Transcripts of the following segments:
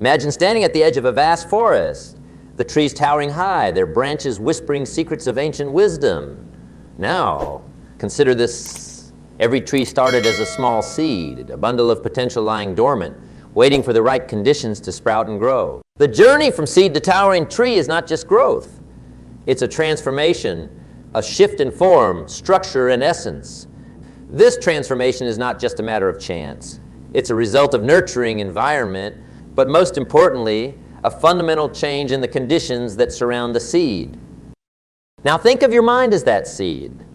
Imagine standing at the edge of a vast forest, the trees towering high, their branches whispering secrets of ancient wisdom. Now, consider this. Every tree started as a small seed, a bundle of potential lying dormant, waiting for the right conditions to sprout and grow. The journey from seed to towering tree is not just growth. It's a transformation, a shift in form, structure, and essence. This transformation is not just a matter of chance. It's a result of nurturing environment, but most importantly, a fundamental change in the conditions that surround the seed. Now think of your mind as that seed.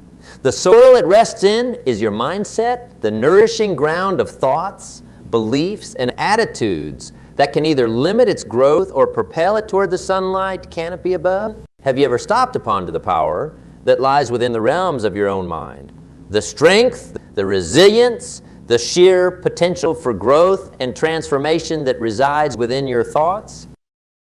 The soil it rests in is your mindset, the nourishing ground of thoughts, beliefs, and attitudes that can either limit its growth or propel it toward the sunlight canopy above. Have you ever stopped to ponder the power that lies within the realms of your own mind? The strength, the resilience, the sheer potential for growth and transformation that resides within your thoughts?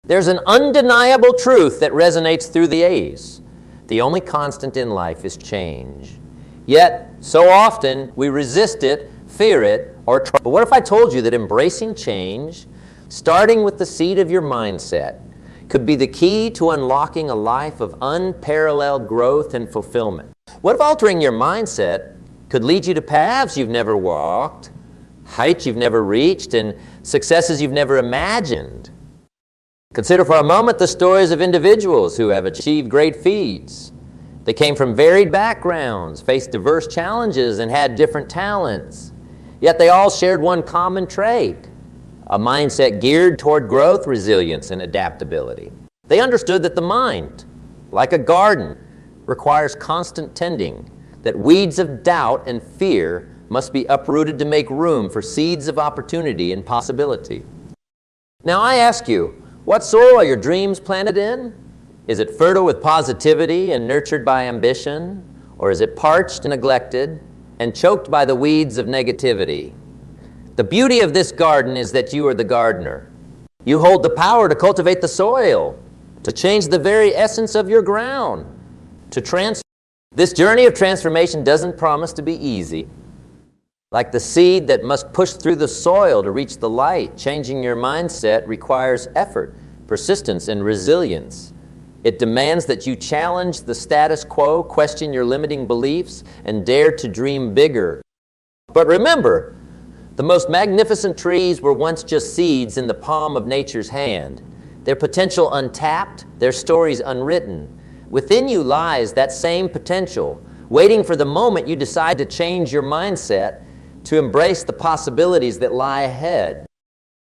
There's an undeniable truth that resonates through the ages. The only constant in life is change. Yet, so often, we resist it, fear it, or try. But what if I told you that embracing change, starting with the seed of your mindset, could be the key to unlocking a life of unparalleled growth and fulfillment? What if altering your mindset could lead you to paths you've never walked, heights you've never reached, and successes you've never imagined? Consider for a moment the stories of individuals who have achieved great feats. They came from varied backgrounds, faced diverse challenges, and had different talents. Yet they all shared one common trait, a mindset geared toward growth, resilience, and adaptability. They understood that the mind, like a garden, requires constant tending, that weeds of doubt and fear must be uprooted to make room for seeds of opportunity and possibility. Now I ask you, what soil are your dreams planted in? Is it fertile with positivity and nurtured by ambition? Or is it parched and neglected and choked by the weeds of negativity? The beauty of this garden is that you are the gardener. You hold the power to cultivate the soil, to change the very essence of your ground, to transform. This journey of transformation doesn't promise to be easy. Like the seed that must push through the soil to reach the light, changing your mindset requires effort, persistence, and resilience. It demands that you challenge the status quo, question your limiting beliefs, and dare to dream bigger. But remember, the most magnificent trees were once just seeds in the palm of nature's hand, their potential untapped, their stories unwritten. Within you lies that same potential, waiting for the moment you decide to change your mindset, to embrace the possibilities that lie ahead.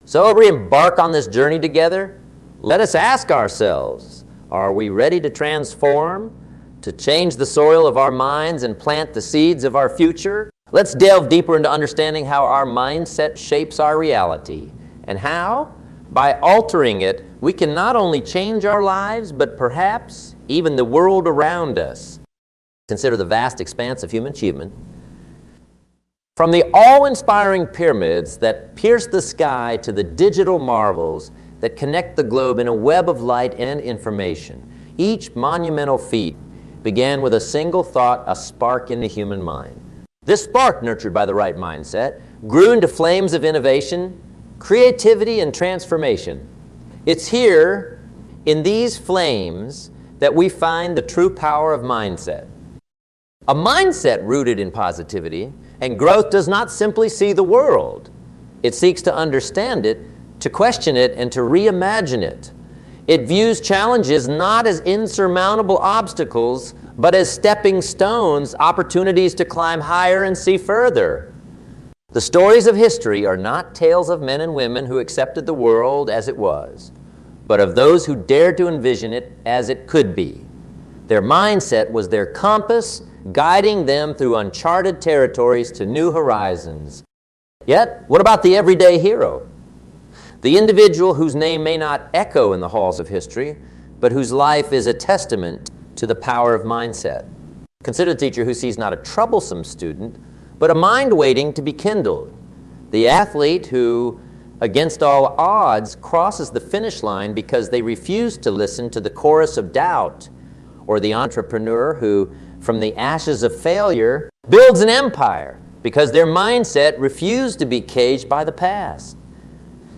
So as we embark on this journey together, let us ask ourselves, are we ready to transform, to change the soil of our minds and plant the seeds of our future? Let's delve deeper into understanding how our mindset shapes our reality, and how, by altering it, we can not only change our lives, but perhaps even the world around us. Consider the vast expanse of human achievement. From the awe-inspiring pyramids that pierce the sky to the digital marvels that connect the globe in a web of light and information, each monumental feat began with a single thought, a spark in the human mind. This spark, nurtured by the right mindset, grew into flames of innovation, creativity, and transformation. It's here, in these flames, that we find the true power of mindset. A mindset rooted in positivity and growth does not simply see the world. It seeks to understand it, to question it, and to reimagine it. It views challenges not as insurmountable obstacles, but as stepping stones, opportunities to climb higher and see further. The stories of history are not tales of men and women who accepted the world as it was, but of those who dared to envision it as it could be. Their mindset was their compass, guiding them through uncharted territories to new horizons. Yet, what about the everyday hero? The individual whose name may not echo in the halls of history, but whose life is a testament to the power of mindset. Consider the teacher who sees not a troublesome student, but a mind waiting to be kindled. The athlete who, against all odds, crosses the finish line because they refuse to listen to the chorus of doubt. Or the entrepreneur who, from the ashes of failure, builds an empire because their mindset refused to be caged by the past.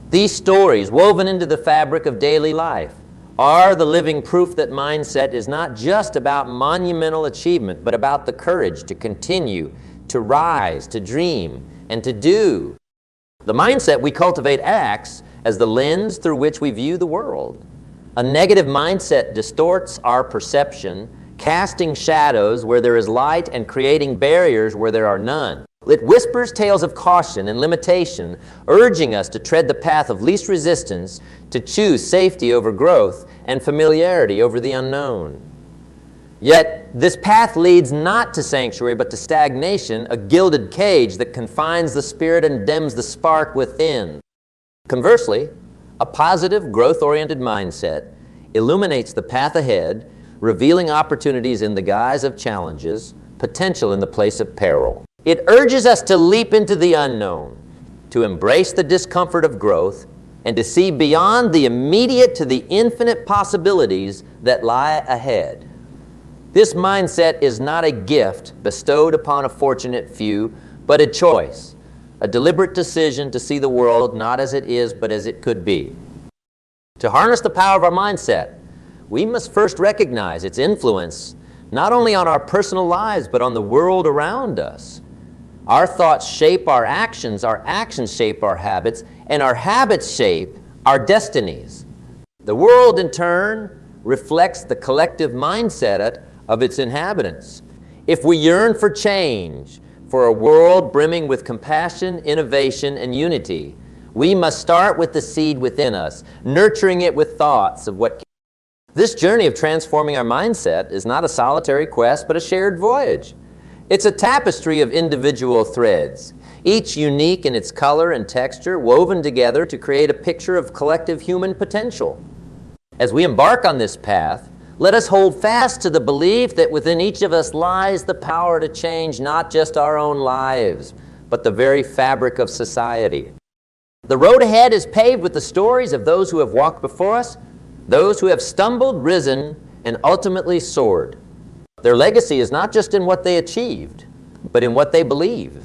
These stories, woven into the fabric of daily life, are the living proof that mindset is not just about monumental achievement, but about the courage to continue, to rise, to dream, and to do. The mindset we cultivate acts as the lens through which we view the world. A negative mindset distorts our perception, casting shadows where there is light and creating barriers where there are none. It whispers tales of caution and limitation, urging us to tread the path of least resistance, to choose safety over growth and familiarity over the unknown. Yet, this path leads not to sanctuary, but to stagnation, a gilded cage that confines the spirit and dims the spark within. Conversely, a positive, growth-oriented mindset illuminates the path ahead, revealing opportunities in the guise of challenges, potential in the place of peril. It urges us to leap into the unknown, to embrace the discomfort of growth, and to see beyond the immediate to the infinite possibilities that lie ahead. This mindset is not a gift bestowed upon a fortunate few, but a choice, a deliberate decision to see the world not as it is, but as it could be. To harness the power of our mindset, we must first recognize its influence not only on our personal lives, but on the world around us. Our thoughts shape our actions shape our habits, and our habits shape our destinies. The world, in turn, reflects the collective mindset of its inhabitants. If we yearn for change, for a world brimming with compassion, innovation, and unity, we must start with the seed within us, nurturing it with thoughts of what. This journey of transforming our mindset is not a solitary quest, but a shared voyage. It's a tapestry of individual threads, each unique in its color and texture, woven together to create a picture of collective human potential. As we embark on this path, let us hold fast to the belief that within each of us lies the power to change not just our own lives, but the very fabric of society. The road ahead is paved with the stories of those who have walked before us, those who have stumbled, risen, and ultimately soared. Their legacy is not just in what they achieved, but in what they believe.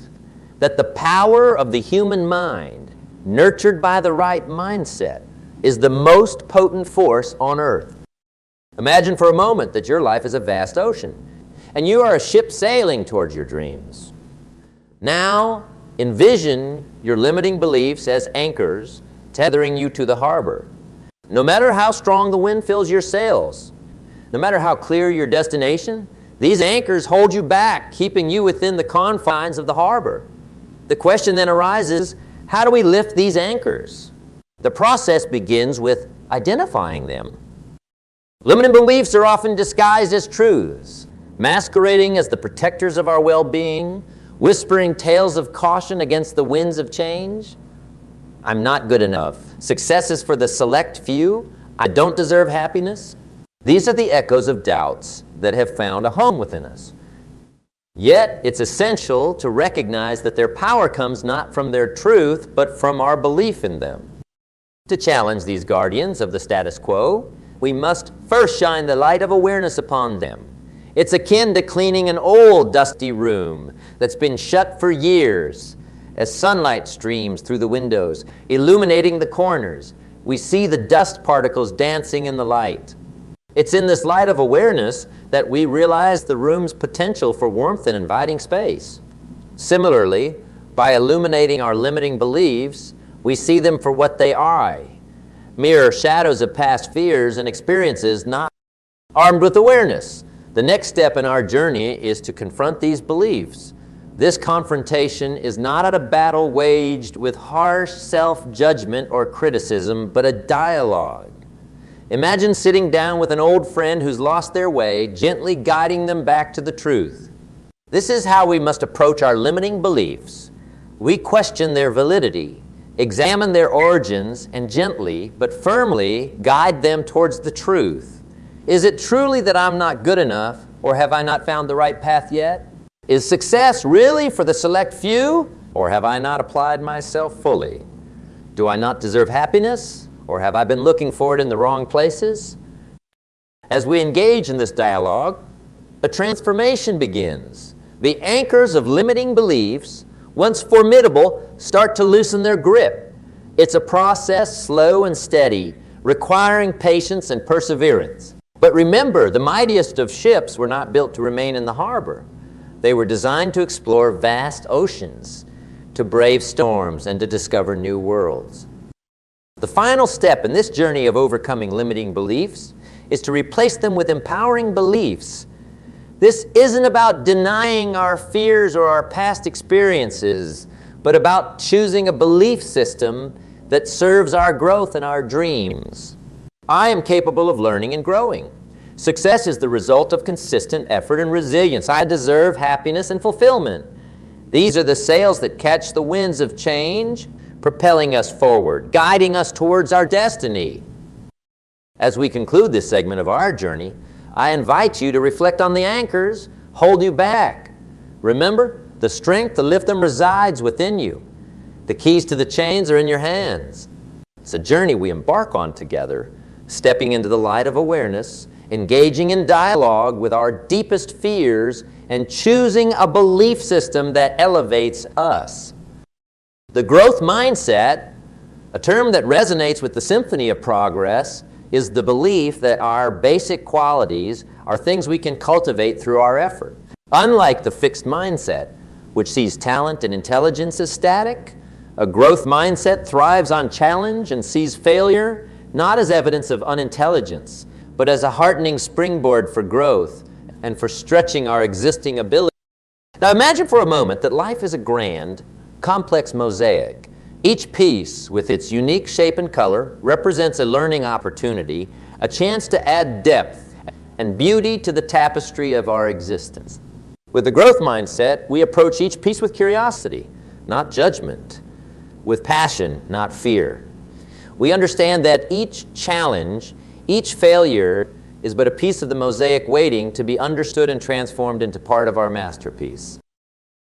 That the power of the human mind, nurtured by the right mindset, is the most potent force on earth. Imagine for a moment that your life is a vast ocean, and you are a ship sailing towards your dreams. Now, envision your limiting beliefs as anchors tethering you to the harbor. No matter how strong the wind fills your sails, no matter how clear your destination, these anchors hold you back, keeping you within the confines of the harbor. The question then arises, how do we lift these anchors? The process begins with identifying them. Limiting beliefs are often disguised as truths, masquerading as the protectors of our well-being, whispering tales of caution against the winds of change. I'm not good enough. Success is for the select few. I don't deserve happiness. These are the echoes of doubts that have found a home within us. Yet, it's essential to recognize that their power comes not from their truth, but from our belief in them. To challenge these guardians of the status quo, we must first shine the light of awareness upon them. It's akin to cleaning an old, dusty room that's been shut for years. As sunlight streams through the windows, illuminating the corners, we see the dust particles dancing in the light. It's in this light of awareness that we realize the room's potential for warmth and inviting space. Similarly, by illuminating our limiting beliefs, we see them for what they are, mere shadows of past fears and experiences, not armed with awareness. The next step in our journey is to confront these beliefs. This confrontation is not a battle waged with harsh self-judgment or criticism, but a dialogue. Imagine sitting down with an old friend who's lost their way, gently guiding them back to the truth. This is how we must approach our limiting beliefs. We question their validity, examine their origins, and gently but firmly guide them towards the truth. Is it truly that I'm not good enough, or have I not found the right path yet? Is success really for the select few, or have I not applied myself fully? Do I not deserve happiness? Or have I been looking for it in the wrong places? As we engage in this dialogue, a transformation begins. The anchors of limiting beliefs, once formidable, start to loosen their grip, It's a process, slow and steady, requiring patience and perseverance. But remember, the mightiest of ships were not built to remain in the harbor. They were designed to explore vast oceans, to brave storms, and to discover new worlds. The final step in this journey of overcoming limiting beliefs is to replace them with empowering beliefs. This isn't about denying our fears or our past experiences, but about choosing a belief system that serves our growth and our dreams. I am capable of learning and growing. Success is the result of consistent effort and resilience. I deserve happiness and fulfillment. These are the sails that catch the winds of change, propelling us forward, guiding us towards our destiny. As we conclude this segment of our journey, I invite you to reflect on the anchors holding you back. Remember, the strength to lift them resides within you. The keys to the chains are in your hands. It's a journey we embark on together, stepping into the light of awareness, engaging in dialogue with our deepest fears, and choosing a belief system that elevates us. The growth mindset, a term that resonates with the symphony of progress, is the belief that our basic qualities are things we can cultivate through our effort. Unlike the fixed mindset, which sees talent and intelligence as static, a growth mindset thrives on challenge and sees failure not as evidence of unintelligence, but as a heartening springboard for growth and for stretching our existing ability. Now imagine for a moment that life is a grand, complex mosaic. Each piece, with its unique shape and color, represents a learning opportunity, a chance to add depth and beauty to the tapestry of our existence. With the growth mindset, we approach each piece with curiosity, not judgment, with passion, not fear. We understand that each challenge, each failure, is but a piece of the mosaic waiting to be understood and transformed into part of our masterpiece.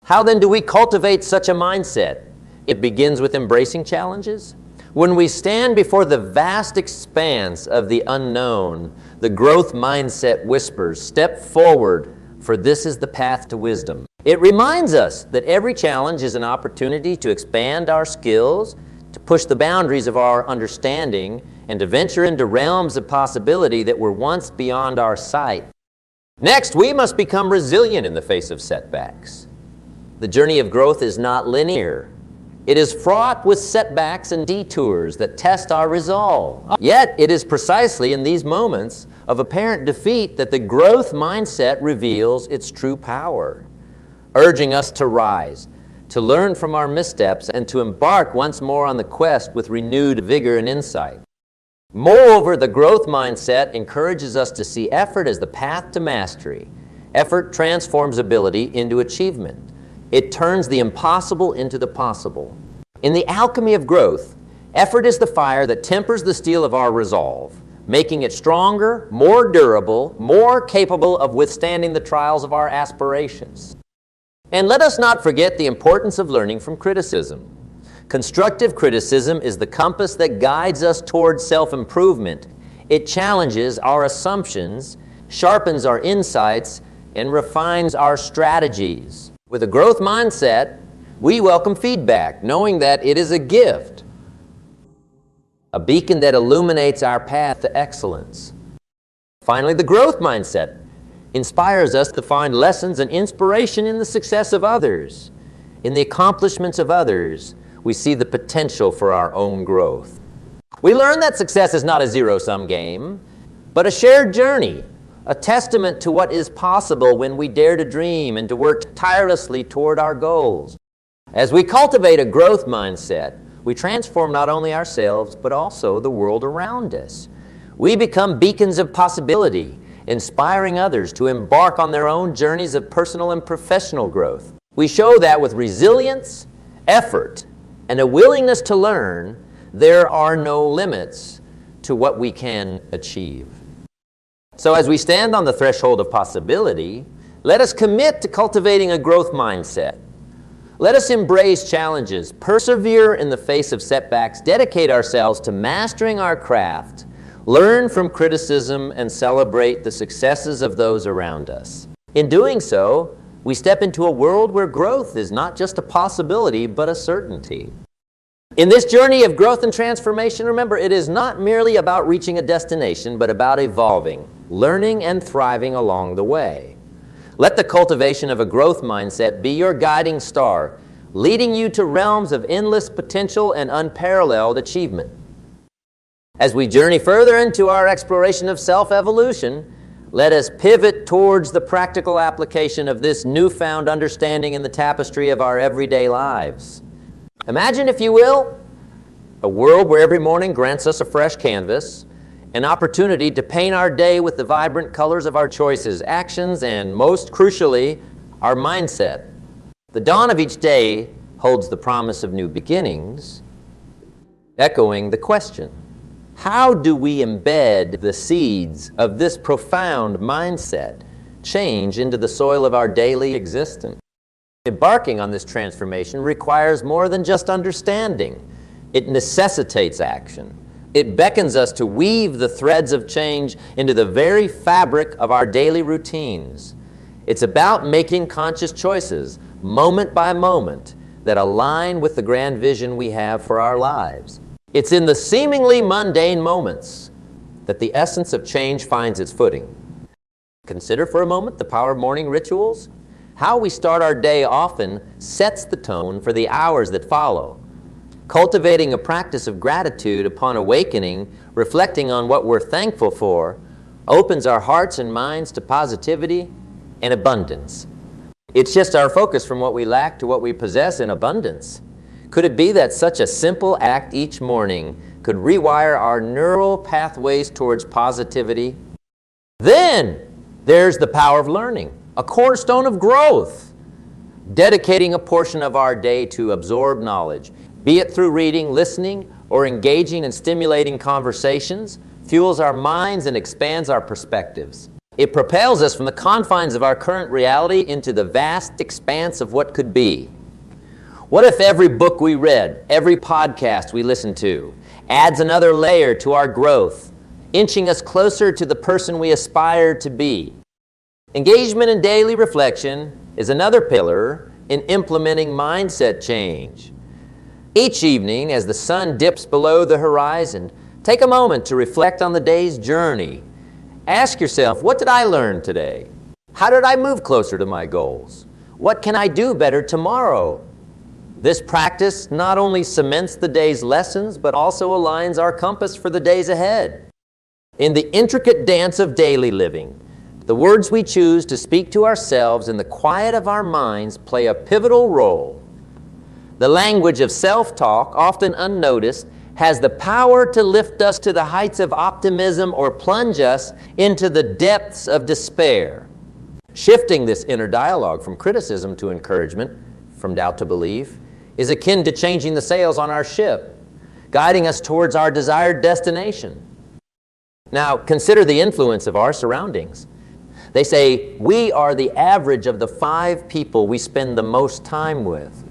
How then do we cultivate such a mindset? It begins with embracing challenges. When we stand before the vast expanse of the unknown, the growth mindset whispers, "Step forward, for this is the path to wisdom." It reminds us that every challenge is an opportunity to expand our skills, to push the boundaries of our understanding, and to venture into realms of possibility that were once beyond our sight. Next, we must become resilient in the face of setbacks. The journey of growth is not linear. It is fraught with setbacks and detours that test our resolve. Yet, it is precisely in these moments of apparent defeat that the growth mindset reveals its true power, urging us to rise, to learn from our missteps, and to embark once more on the quest with renewed vigor and insight. Moreover, the growth mindset encourages us to see effort as the path to mastery. Effort transforms ability into achievement. It turns the impossible into the possible. In the alchemy of growth, effort is the fire that tempers the steel of our resolve, making it stronger, more durable, more capable of withstanding the trials of our aspirations. And let us not forget the importance of learning from criticism. Constructive criticism is the compass that guides us towards self-improvement. It challenges our assumptions, sharpens our insights, and refines our strategies. With a growth mindset, we welcome feedback, knowing that it is a gift, a beacon that illuminates our path to excellence. Finally, the growth mindset inspires us to find lessons and inspiration in the success of others. In the accomplishments of others, we see the potential for our own growth. We learn that success is not a zero-sum game, but a shared journey, a testament to what is possible when we dare to dream and to work tirelessly toward our goals. As we cultivate a growth mindset, we transform not only ourselves, but also the world around us. We become beacons of possibility, inspiring others to embark on their own journeys of personal and professional growth. We show that with resilience, effort, and a willingness to learn, there are no limits to what we can achieve. So as we stand on the threshold of possibility, let us commit to cultivating a growth mindset. Let us embrace challenges, persevere in the face of setbacks, dedicate ourselves to mastering our craft, learn from criticism, and celebrate the successes of those around us. In doing so, we step into a world where growth is not just a possibility, but a certainty. In this journey of growth and transformation, remember, it is not merely about reaching a destination, but about evolving, learning, and thriving along the way. Let the cultivation of a growth mindset be your guiding star, leading you to realms of endless potential and unparalleled achievement. As we journey further into our exploration of self-evolution, let us pivot towards the practical application of this newfound understanding in the tapestry of our everyday lives. Imagine, if you will, a world where every morning grants us a fresh canvas, an opportunity to paint our day with the vibrant colors of our choices, actions, and most crucially, our mindset. The dawn of each day holds the promise of new beginnings, echoing the question, how do we embed the seeds of this profound mindset change into the soil of our daily existence? Embarking on this transformation requires more than just understanding. It necessitates action. It beckons us to weave the threads of change into the very fabric of our daily routines. It's about making conscious choices, moment by moment, that align with the grand vision we have for our lives. It's in the seemingly mundane moments that the essence of change finds its footing. Consider for a moment the power of morning rituals. How we start our day often sets the tone for the hours that follow. Cultivating a practice of gratitude upon awakening, reflecting on what we're thankful for, opens our hearts and minds to positivity and abundance. It shifts our focus from what we lack to what we possess in abundance. Could it be that such a simple act each morning could rewire our neural pathways towards positivity? Then there's the power of learning, a cornerstone of growth. Dedicating a portion of our day to absorb knowledge, be it through reading, listening, or engaging in stimulating conversations, fuels our minds and expands our perspectives. It propels us from the confines of our current reality into the vast expanse of what could be. What if every book we read, every podcast we listened to, adds another layer to our growth, inching us closer to the person we aspire to be? Engagement in daily reflection is another pillar in implementing mindset change. Each evening, as the sun dips below the horizon, take a moment to reflect on the day's journey. Ask yourself, what did I learn today? How did I move closer to my goals? What can I do better tomorrow? This practice not only cements the day's lessons, but also aligns our compass for the days ahead. In the intricate dance of daily living, the words we choose to speak to ourselves in the quiet of our minds play a pivotal role. The language of self-talk, often unnoticed, has the power to lift us to the heights of optimism or plunge us into the depths of despair. Shifting this inner dialogue from criticism to encouragement, from doubt to belief, is akin to changing the sails on our ship, guiding us towards our desired destination. Now, consider the influence of our surroundings. They say we are the average of the 5 people we spend the most time with.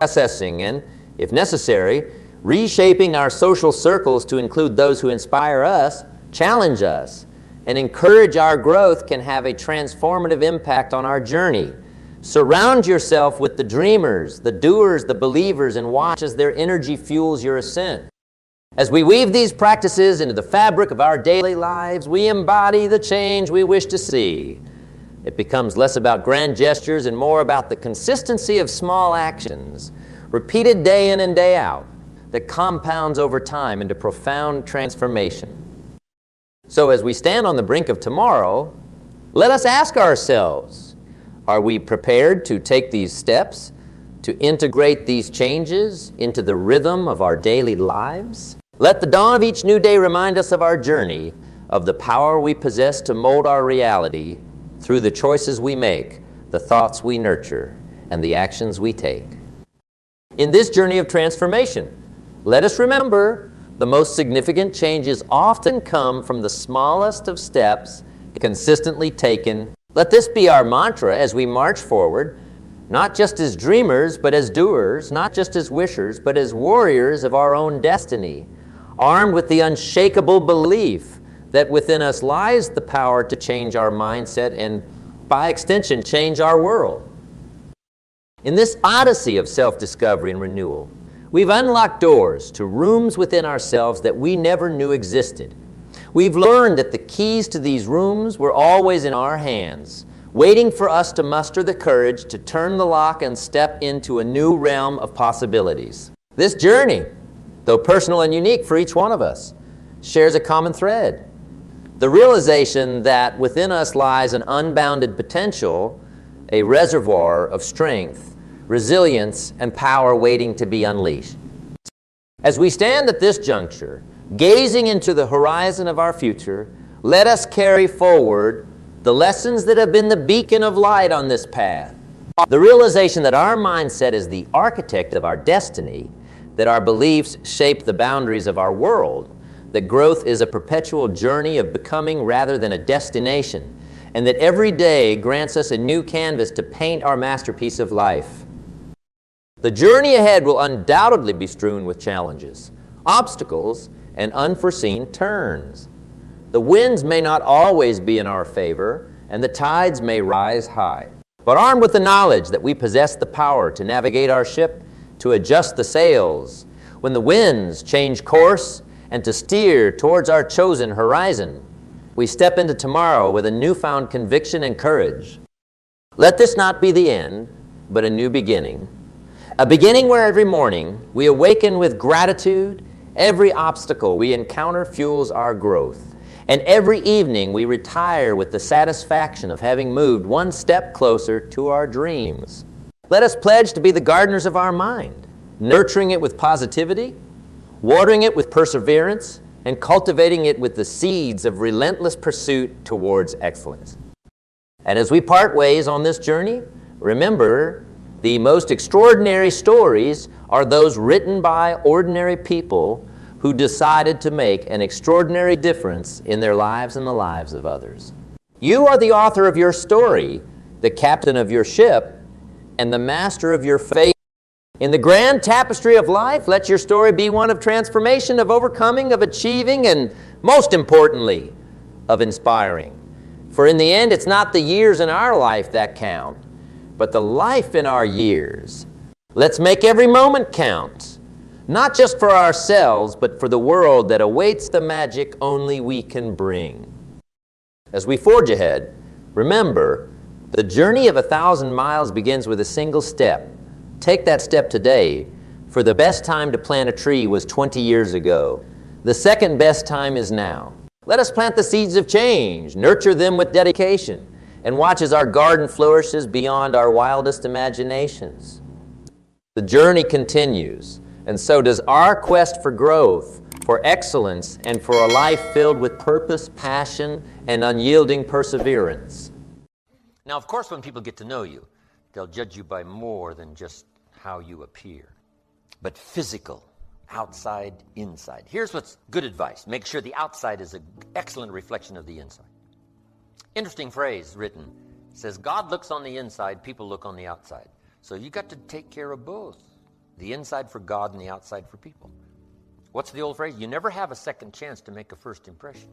Assessing and, if necessary, reshaping our social circles to include those who inspire us, challenge us, and encourage our growth can have a transformative impact on our journey. Surround yourself with the dreamers, the doers, the believers, and watch as their energy fuels your ascent. As we weave these practices into the fabric of our daily lives, we embody the change we wish to see. It becomes less about grand gestures and more about the consistency of small actions, repeated day in and day out, that compounds over time into profound transformation. So as we stand on the brink of tomorrow, let us ask ourselves, are we prepared to take these steps, to integrate these changes into the rhythm of our daily lives? Let the dawn of each new day remind us of our journey, of the power we possess to mold our reality through the choices we make, the thoughts we nurture, and the actions we take. In this journey of transformation, let us remember the most significant changes often come from the smallest of steps consistently taken. Let this be our mantra as we march forward, not just as dreamers, but as doers, not just as wishers, but as warriors of our own destiny, armed with the unshakable belief that within us lies the power to change our mindset and, by extension, change our world. In this odyssey of self-discovery and renewal, We've unlocked doors to rooms within ourselves that we never knew existed. We've learned that the keys to these rooms were always in our hands, waiting for us to muster the courage to turn the lock and step into a new realm of possibilities. This journey, though personal and unique for each one of us, shares a common thread. The realization that within us lies an unbounded potential, a reservoir of strength, resilience, and power waiting to be unleashed. As we stand at this juncture, gazing into the horizon of our future, let us carry forward the lessons that have been the beacon of light on this path. The realization that our mindset is the architect of our destiny, that our beliefs shape the boundaries of our world, that growth is a perpetual journey of becoming rather than a destination, and that every day grants us a new canvas to paint our masterpiece of life. The journey ahead will undoubtedly be strewn with challenges, obstacles, and unforeseen turns. The winds may not always be in our favor, and the tides may rise high. But armed with the knowledge that we possess the power to navigate our ship, to adjust the sails, when the winds change course, and to steer towards our chosen horizon, we step into tomorrow with a newfound conviction and courage. Let this not be the end, but a new beginning. A beginning where every morning we awaken with gratitude, every obstacle we encounter fuels our growth, and every evening we retire with the satisfaction of having moved one step closer to our dreams. Let us pledge to be the gardeners of our mind, nurturing it with positivity, watering it with perseverance, and cultivating it with the seeds of relentless pursuit towards excellence. And as we part ways on this journey, remember, the most extraordinary stories are those written by ordinary people who decided to make an extraordinary difference in their lives and the lives of others. You are the author of your story, the captain of your ship, and the master of your fate. In the grand tapestry of life, let your story be one of transformation, of overcoming, of achieving, and most importantly, of inspiring. For in the end, it's not the years in our life that count, but the life in our years. Let's make every moment count, not just for ourselves, but for the world that awaits the magic only we can bring. As we forge ahead, remember, the journey of 1,000 miles begins with a single step. Take that step today, for the best time to plant a tree was 20 years ago. The second best time is now. Let us plant the seeds of change, nurture them with dedication, and watch as our garden flourishes beyond our wildest imaginations. The journey continues, and so does our quest for growth, for excellence, and for a life filled with purpose, passion, and unyielding perseverance. Now, of course, when people get to know you, they'll judge you by more than just how you appear, but physical, outside, inside. Here's what's good advice. Make sure the outside is an excellent reflection of the inside. Interesting phrase written. It says, God looks on the inside, people look on the outside. So you got to take care of both. The inside for God and the outside for people. What's the old phrase? You never have a second chance to make a first impression.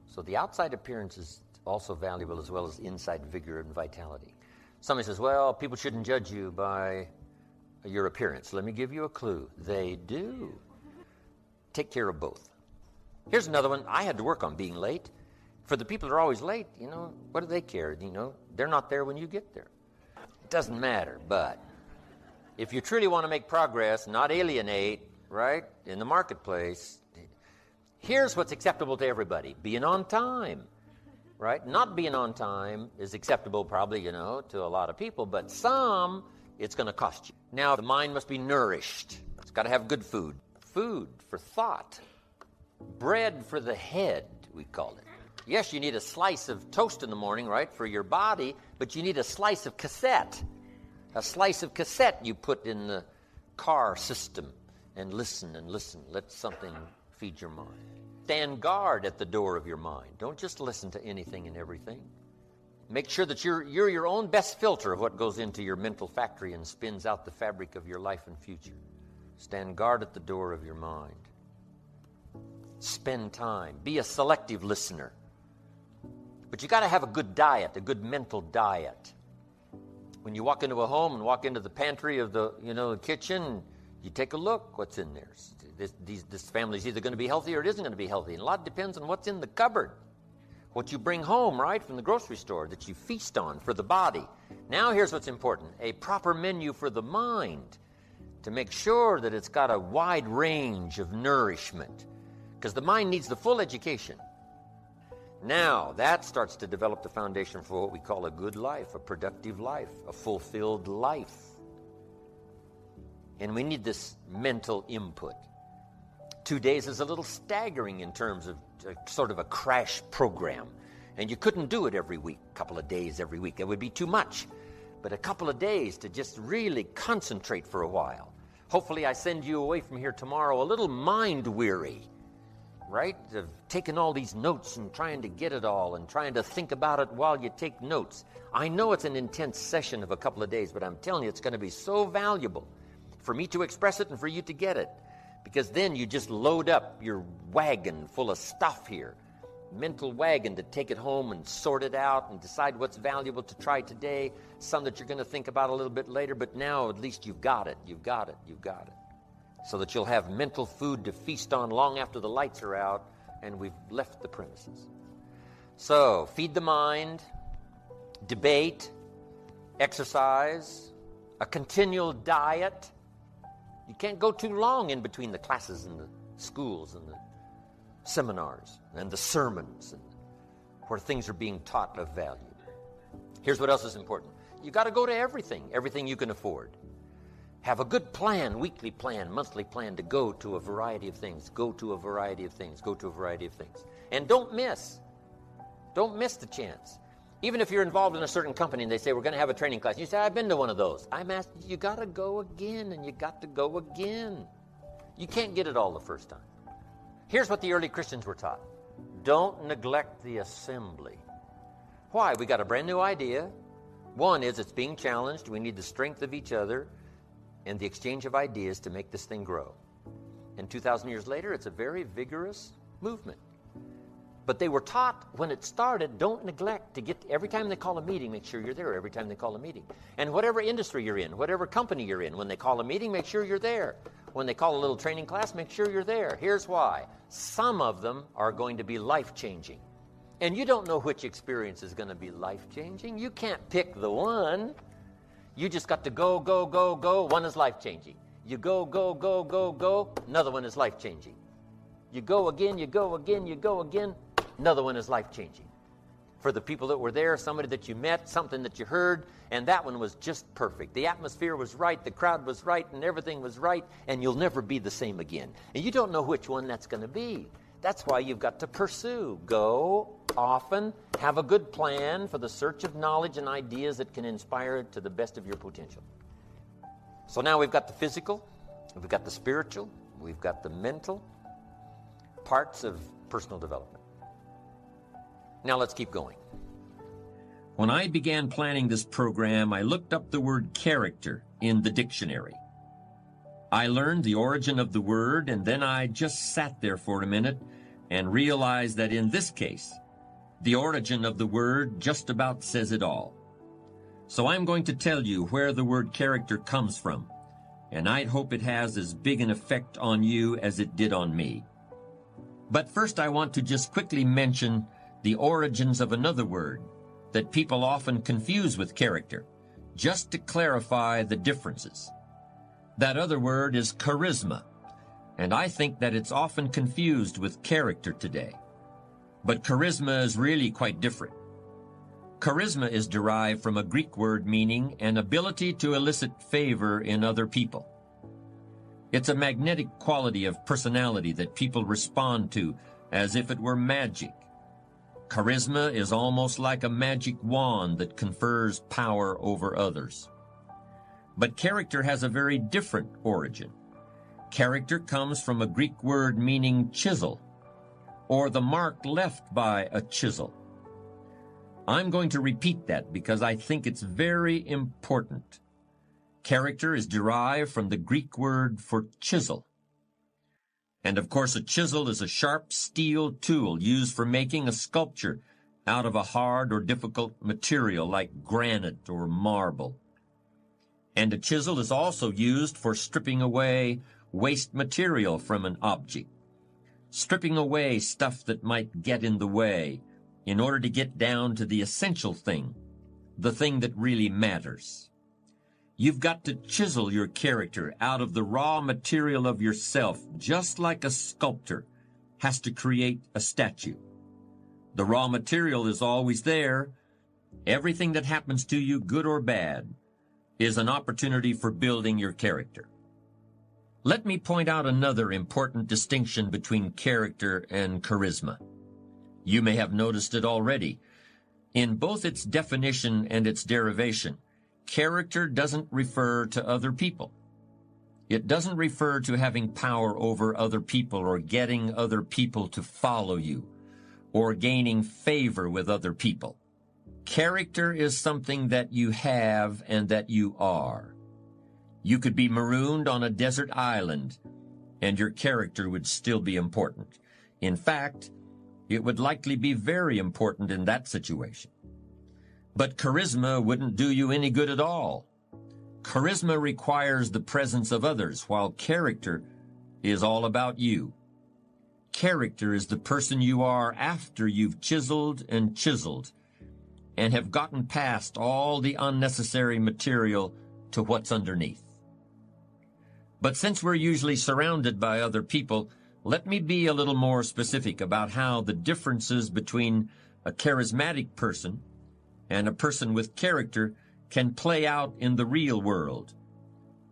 So the outside appearance is also valuable as well as inside vigor and vitality. Somebody says, well, people shouldn't judge you by your appearance. Let me give you a clue. They do. Take care of both. Here's another one. I had to work on being late. For the people that are always late, what do they care? They're not there when you get there. It doesn't matter, but if you truly want to make progress, not alienate, right, in the marketplace, here's what's acceptable to everybody. Being on time. Right? Not being on time is acceptable probably, to a lot of people, but some, it's going to cost you. Now, the mind must be nourished. It's got to have good food. Food for thought. Bread for the head, we call it. Yes, you need a slice of toast in the morning, right, for your body, but you need a slice of cassette. A slice of cassette you put in the car system and listen and listen. Let something feed your mind. Stand guard at the door of your mind. Don't just listen to anything and everything. Make sure that you're your own best filter of what goes into your mental factory and spins out the fabric of your life and future. Stand guard at the door of your mind. Spend time. Be a selective listener. But you got to have a good diet, a good mental diet. When you walk into a home and walk into the pantry of the kitchen, You take a look what's in there. This family's either going to be healthy or it isn't going to be healthy. And a lot depends on what's in the cupboard. What you bring home, right, from the grocery store that you feast on for the body. Now here's what's important. A proper menu for the mind to make sure that it's got a wide range of nourishment. Because the mind needs the full education. Now that starts to develop the foundation for what we call a good life, a productive life, a fulfilled life. And we need this mental input. 2 days is a little staggering in terms of sort of a crash program. And you couldn't do it every week, a couple of days every week. It would be too much. But a couple of days to just really concentrate for a while. Hopefully I send you away from here tomorrow a little mind weary, right? Of taking all these notes and trying to get it all and trying to think about it while you take notes. I know it's an intense session of a couple of days, but I'm telling you it's going to be so valuable for me to express it and for you to get it. Because then you just load up your wagon full of stuff here. Mental wagon to take it home and sort it out and decide what's valuable to try today. Some that you're going to think about a little bit later, but now at least you've got it. So that you'll have mental food to feast on long after the lights are out and we've left the premises. So, feed the mind, debate, exercise, a continual diet. You can't go too long in between the classes and the schools and the seminars and the sermons and where things are being taught of value. Here's what else is important. You got to go to everything you can afford. Have a good plan, weekly plan, monthly plan to go to a variety of things. And don't miss the chance. Even if you're involved in a certain company and they say, we're going to have a training class. You say, I've been to one of those. I'm asked, you got to go again and you got to go again. You can't get it all the first time. Here's what the early Christians were taught. Don't neglect the assembly. Why? We got a brand new idea. One is it's being challenged. We need the strength of each other and the exchange of ideas to make this thing grow. And 2,000 years later, it's a very vigorous movement. But they were taught when it started, don't neglect to get, every time they call a meeting, make sure you're there every time they call a meeting. And whatever industry you're in, whatever company you're in, when they call a meeting, make sure you're there. When they call a little training class, make sure you're there. Here's why. Some of them are going to be life-changing. And you don't know which experience is going to be life-changing. You can't pick the one. You just got to go. One is life-changing. You go. Another one is life-changing. You go again. Another one is life-changing. For the people that were there, somebody that you met, something that you heard, and that one was just perfect. The atmosphere was right, the crowd was right, and everything was right, and you'll never be the same again. And you don't know which one that's going to be. That's why you've got to pursue. Go often, have a good plan for the search of knowledge and ideas that can inspire to the best of your potential. So now we've got the physical, we've got the spiritual, we've got the mental parts of personal development. Now let's keep going. When I began planning this program, I looked up the word character in the dictionary. I learned the origin of the word, and then I just sat there for a minute and realized that in this case, the origin of the word just about says it all. So I'm going to tell you where the word character comes from, and I'd hope it has as big an effect on you as it did on me. But first I want to just quickly mention the origins of another word that people often confuse with character, just to clarify the differences. That other word is charisma, and I think that it's often confused with character today. But charisma is really quite different. Charisma is derived from a Greek word meaning an ability to elicit favor in other people. It's a magnetic quality of personality that people respond to as if it were magic. Charisma is almost like a magic wand that confers power over others. But character has a very different origin. Character comes from a Greek word meaning chisel, or the mark left by a chisel. I'm going to repeat that because I think it's very important. Character is derived from the Greek word for chisel. And of course, a chisel is a sharp steel tool used for making a sculpture out of a hard or difficult material like granite or marble. And a chisel is also used for stripping away waste material from an object, stripping away stuff that might get in the way in order to get down to the essential thing, the thing that really matters. You've got to chisel your character out of the raw material of yourself, just like a sculptor has to create a statue. The raw material is always there. Everything that happens to you, good or bad, is an opportunity for building your character. Let me point out another important distinction between character and charisma. You may have noticed it already. In both its definition and its derivation, character doesn't refer to other people. It doesn't refer to having power over other people or getting other people to follow you or gaining favor with other people. Character is something that you have and that you are. You could be marooned on a desert island, and your character would still be important. In fact, it would likely be very important in that situation. But charisma wouldn't do you any good at all. Charisma requires the presence of others, while character is all about you. Character is the person you are after you've chiseled and have gotten past all the unnecessary material to what's underneath. But since we're usually surrounded by other people, let me be a little more specific about how the differences between a charismatic person and a person with character can play out in the real world,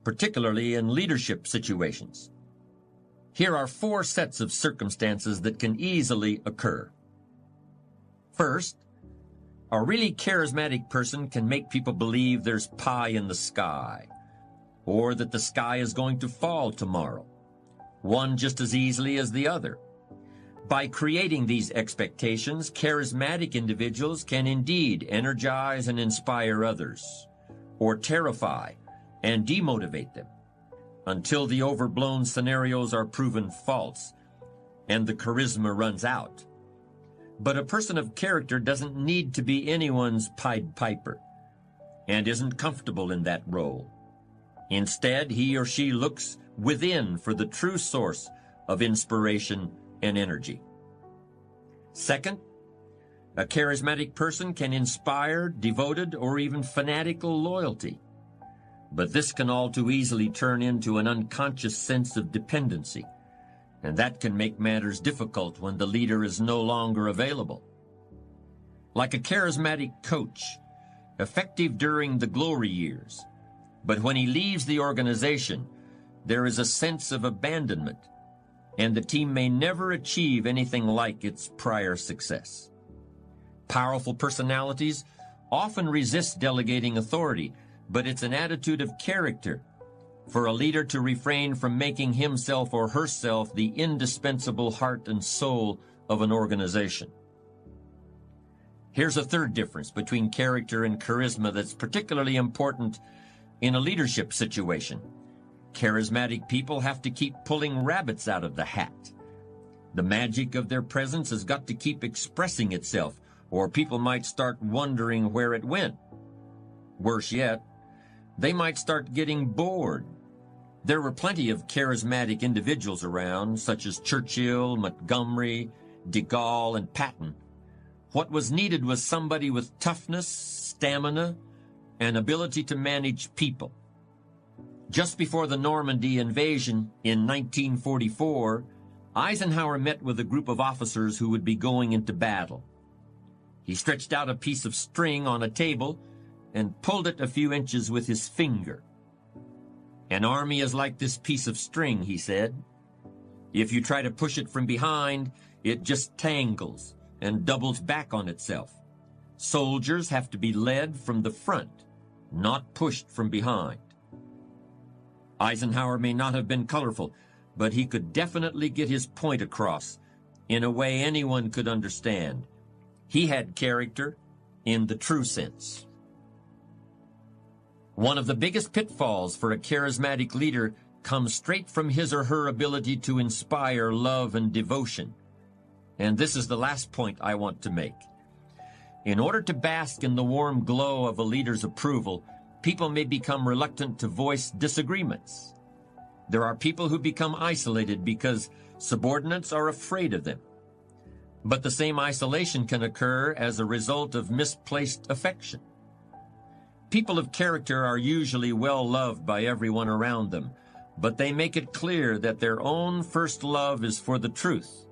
particularly in leadership situations. Here are 4 sets of circumstances that can easily occur. First, a really charismatic person can make people believe there's pie in the sky, or that the sky is going to fall tomorrow, one just as easily as the other. By creating these expectations, charismatic individuals can indeed energize and inspire others, or terrify and demotivate them, until the overblown scenarios are proven false and the charisma runs out. But a person of character doesn't need to be anyone's Pied Piper and isn't comfortable in that role. Instead, he or she looks within for the true source of inspiration and energy. Second, a charismatic person can inspire devoted or even fanatical loyalty. But this can all too easily turn into an unconscious sense of dependency, and that can make matters difficult when the leader is no longer available. Like a charismatic coach, effective during the glory years, but when he leaves the organization, there is a sense of abandonment, and the team may never achieve anything like its prior success. Powerful personalities often resist delegating authority, but it's an attitude of character for a leader to refrain from making himself or herself the indispensable heart and soul of an organization. Here's a third difference between character and charisma that's particularly important in a leadership situation. Charismatic people have to keep pulling rabbits out of the hat. The magic of their presence has got to keep expressing itself, or people might start wondering where it went. Worse yet, they might start getting bored. There were plenty of charismatic individuals around, such as Churchill, Montgomery, de Gaulle, and Patton. What was needed was somebody with toughness, stamina, and ability to manage people. Just before the Normandy invasion in 1944, Eisenhower met with a group of officers who would be going into battle. He stretched out a piece of string on a table and pulled it a few inches with his finger. "An army is like this piece of string," he said. "If you try to push it from behind, it just tangles and doubles back on itself. Soldiers have to be led from the front, not pushed from behind." Eisenhower may not have been colorful, but he could definitely get his point across in a way anyone could understand. He had character in the true sense. One of the biggest pitfalls for a charismatic leader comes straight from his or her ability to inspire love and devotion. And this is the last point I want to make. In order to bask in the warm glow of a leader's approval, People may become reluctant to voice disagreements. There are people who become isolated because subordinates are afraid of them. But the same isolation can occur as a result of misplaced affection. People of character are usually well loved by everyone around them, but they make it clear that their own first love is for the truth,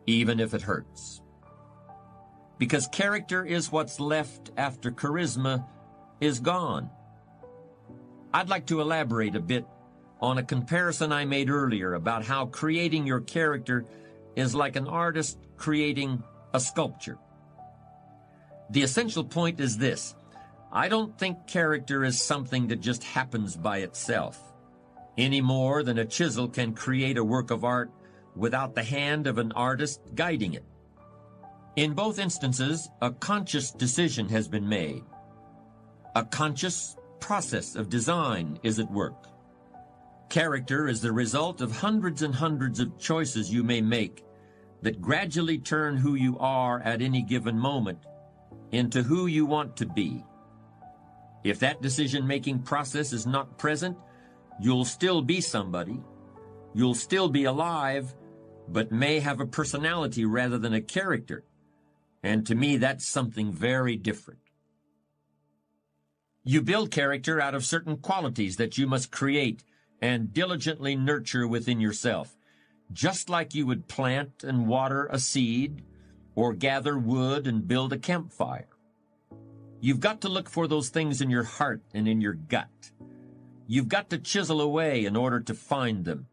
even if it hurts. Because character is what's left after charisma is gone. I'd like to elaborate a bit on a comparison I made earlier about how creating your character is like an artist creating a sculpture. The essential point is this: I don't think character is something that just happens by itself, any more than a chisel can create a work of art without the hand of an artist guiding it. In both instances, a conscious decision has been made. A conscious process of design is at work. Character is the result of hundreds and hundreds of choices you may make that gradually turn who you are at any given moment into who you want to be. If that decision-making process is not present, you'll still be somebody, you'll still be alive, but may have a personality rather than a character. And to me, that's something very different. You build character out of certain qualities that you must create and diligently nurture within yourself, just like you would plant and water a seed or gather wood and build a campfire. You've got to look for those things in your heart and in your gut. You've got to chisel away in order to find them,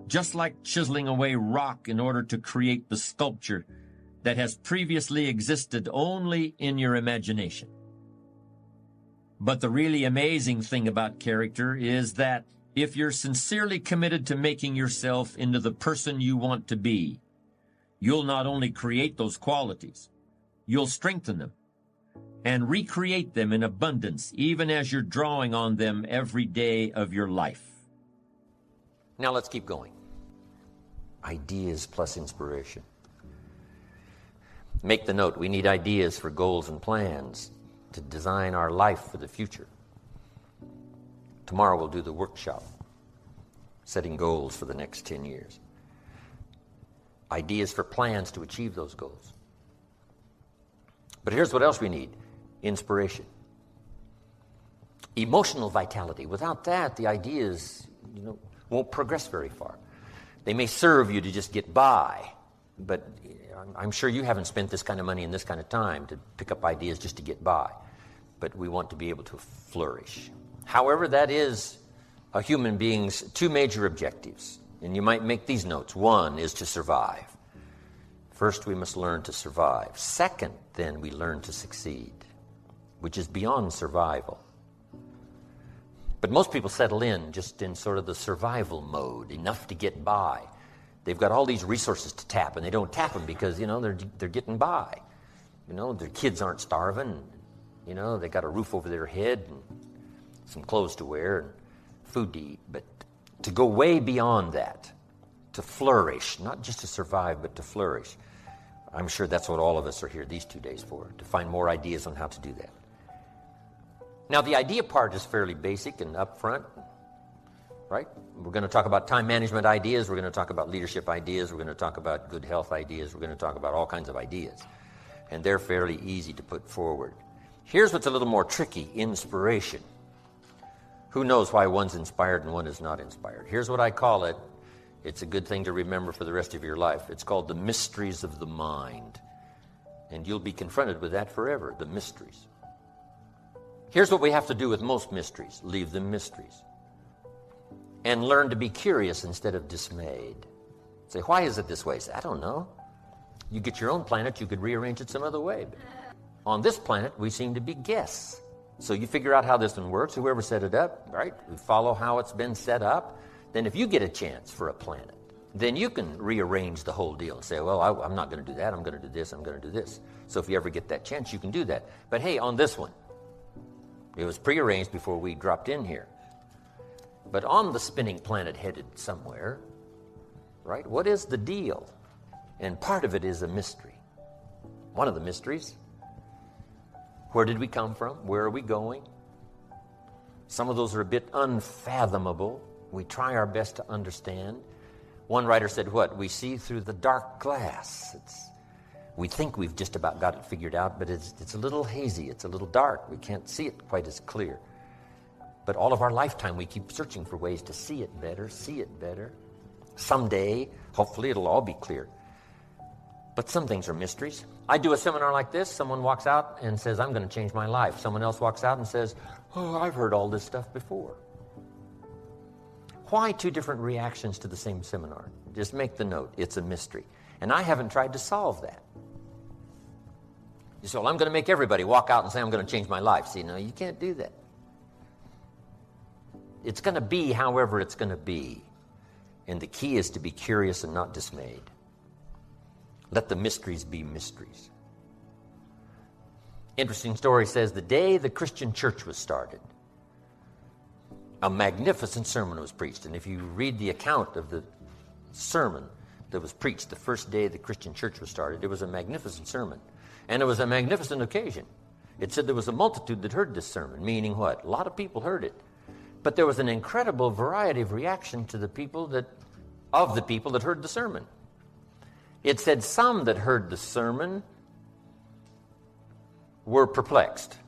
just like chiseling away rock in order to create the sculpture that has previously existed only in your imagination. But the really amazing thing about character is that if you're sincerely committed to making yourself into the person you want to be, you'll not only create those qualities, you'll strengthen them and recreate them in abundance, even as you're drawing on them every day of your life. Now let's keep going. Ideas plus inspiration. Make the note, we need ideas for goals and plans to design our life for the future. Tomorrow we'll do the workshop, setting goals for the next 10 years. Ideas for plans to achieve those goals. But here's what else we need: inspiration. Emotional vitality. Without that, the ideas, won't progress very far. They may serve you to just get by, but I'm sure you haven't spent this kind of money and this kind of time to pick up ideas just to get by. But we want to be able to flourish. However, that is a human being's two major objectives. And you might make these notes. One is to survive. First, we must learn to survive. Second, then we learn to succeed, which is beyond survival. But most people settle in just in sort of the survival mode, enough to get by. They've got all these resources to tap, and they don't tap them because, they're getting by. Their kids aren't starving. They got a roof over their head and some clothes to wear and food to eat. But to go way beyond that, to flourish, not just to survive, but to flourish, I'm sure that's what all of us are here these 2 days for, to find more ideas on how to do that. Now, the idea part is fairly basic and upfront, right? We're going to talk about time management ideas. We're going to talk about leadership ideas. We're going to talk about good health ideas. We're going to talk about all kinds of ideas. And they're fairly easy to put forward. Here's what's a little more tricky: inspiration. Who knows why one's inspired and one is not inspired? Here's what I call it. It's a good thing to remember for the rest of your life. It's called the mysteries of the mind. And you'll be confronted with that forever, the mysteries. Here's what we have to do with most mysteries: leave them mysteries. And learn to be curious instead of dismayed. Say, why is it this way? Say, I don't know. You get your own planet, you could rearrange it some other way. But on this planet, we seem to be guests. So you figure out how this one works, whoever set it up, right? We follow how it's been set up. Then if you get a chance for a planet, then you can rearrange the whole deal and say, well, I'm not going to do that, I'm going to do this, I'm going to do this. So if you ever get that chance, you can do that. But hey, on this one, it was prearranged before we dropped in here. But on the spinning planet headed somewhere, right, what is the deal? And part of it is a mystery. One of the mysteries: where did we come from? Where are we going? Some of those are a bit unfathomable. We try our best to understand. One writer said, what? We see through the dark glass. We think we've just about got it figured out, but it's a little hazy. It's a little dark. We can't see it quite as clear. But all of our lifetime, we keep searching for ways to see it better, see it better. Someday, hopefully, it'll all be clear. But some things are mysteries. I do a seminar like this. Someone walks out and says, I'm going to change my life. Someone else walks out and says, oh, I've heard all this stuff before. Why two different reactions to the same seminar? Just make the note. It's a mystery. And I haven't tried to solve that. You say, well, I'm going to make everybody walk out and say, I'm going to change my life. See, no, you can't do that. It's going to be however it's going to be. And the key is to be curious and not dismayed. Let the mysteries be mysteries. Interesting story says the day the Christian church was started, a magnificent sermon was preached. And if you read the account of the sermon that was preached the first day the Christian church was started, it was a magnificent sermon. And it was a magnificent occasion. It said there was a multitude that heard this sermon, meaning what? A lot of people heard it. But there was an incredible variety of reaction to the people that heard the sermon. It said some that heard the sermon were perplexed.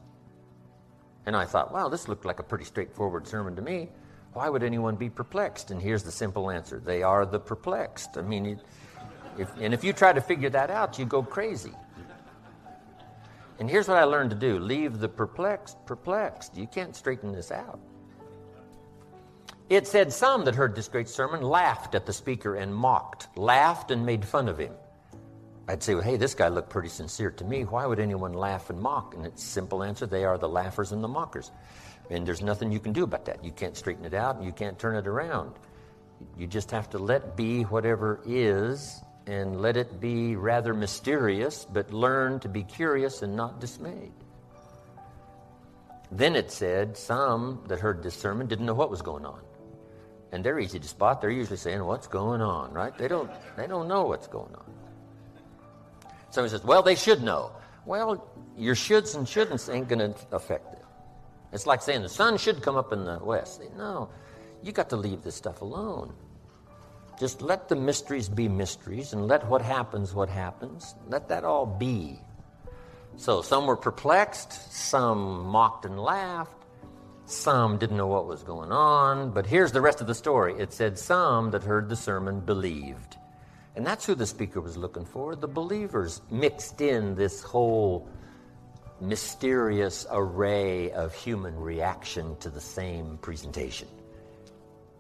And I thought, wow, this looked like a pretty straightforward sermon to me. Why would anyone be perplexed? And here's the simple answer. They are the perplexed. I mean, if you try to figure that out, you go crazy. And here's what I learned to do. Leave the perplexed. You can't straighten this out. It said some that heard this great sermon laughed at the speaker and mocked, laughed and made fun of him. I'd say, well, hey, this guy looked pretty sincere to me. Why would anyone laugh and mock? And it's a simple answer. They are the laughers and the mockers. And there's nothing you can do about that. You can't straighten it out and you can't turn it around. You just have to let be whatever is and let it be rather mysterious, but learn to be curious and not dismayed. Then it said some that heard this sermon didn't know what was going on. And they're easy to spot. They're usually saying, what's going on, right? They don't know what's going on. Somebody says, well, they should know. Well, your shoulds and shouldn'ts ain't going to affect it. It's like saying the sun should come up in the west. No, you got to leave this stuff alone. Just let the mysteries be mysteries and let what happens. Let that all be. So some were perplexed, some mocked and laughed, some didn't know what was going on. But here's the rest of the story. It said some that heard the sermon believed. And that's who the speaker was looking for. The believers mixed in this whole mysterious array of human reaction to the same presentation.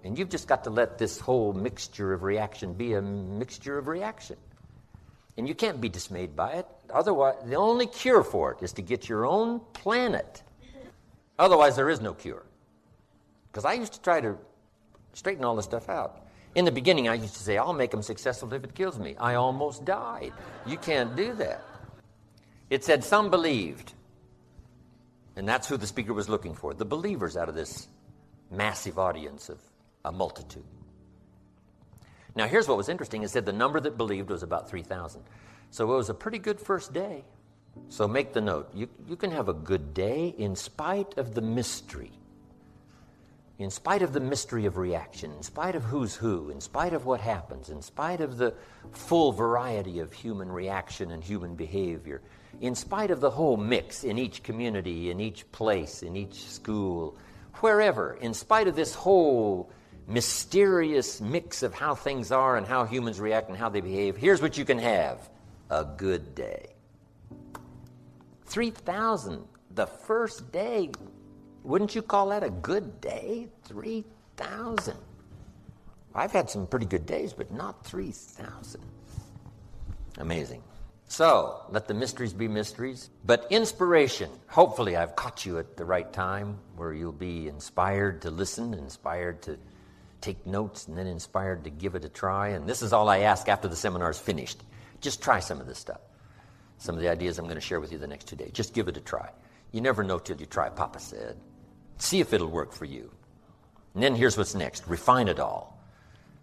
And you've just got to let this whole mixture of reaction be a mixture of reaction. And you can't be dismayed by it. Otherwise, the only cure for it is to get your own planet. Otherwise, there is no cure. Because I used to try to straighten all this stuff out. In the beginning, I used to say, I'll make them successful if it kills me. I almost died. You can't do that. It said some believed. And that's who the speaker was looking for, the believers out of this massive audience of a multitude. Now, here's what was interesting. It said the number that believed was about 3,000. So it was a pretty good first day. So make the note. You can have a good day in spite of the mystery. In spite of the mystery of reaction, in spite of who's who, in spite of what happens, in spite of the full variety of human reaction and human behavior, in spite of the whole mix in each community, in each place, in each school, wherever, in spite of this whole mysterious mix of how things are and how humans react and how they behave, here's what you can have: a good day. 3,000 the first day. Wouldn't you call that a good day? 3,000. I've had some pretty good days, but not 3,000. Amazing. So, let the mysteries be mysteries. But inspiration, hopefully I've caught you at the right time where you'll be inspired to listen, inspired to take notes, and then inspired to give it a try. And this is all I ask after the seminar's finished. Just try some of this stuff. Some of the ideas I'm going to share with you the next 2 days. Just give it a try. You never know till you try, Papa said. See if it'll work for you. And then here's what's next. Refine it all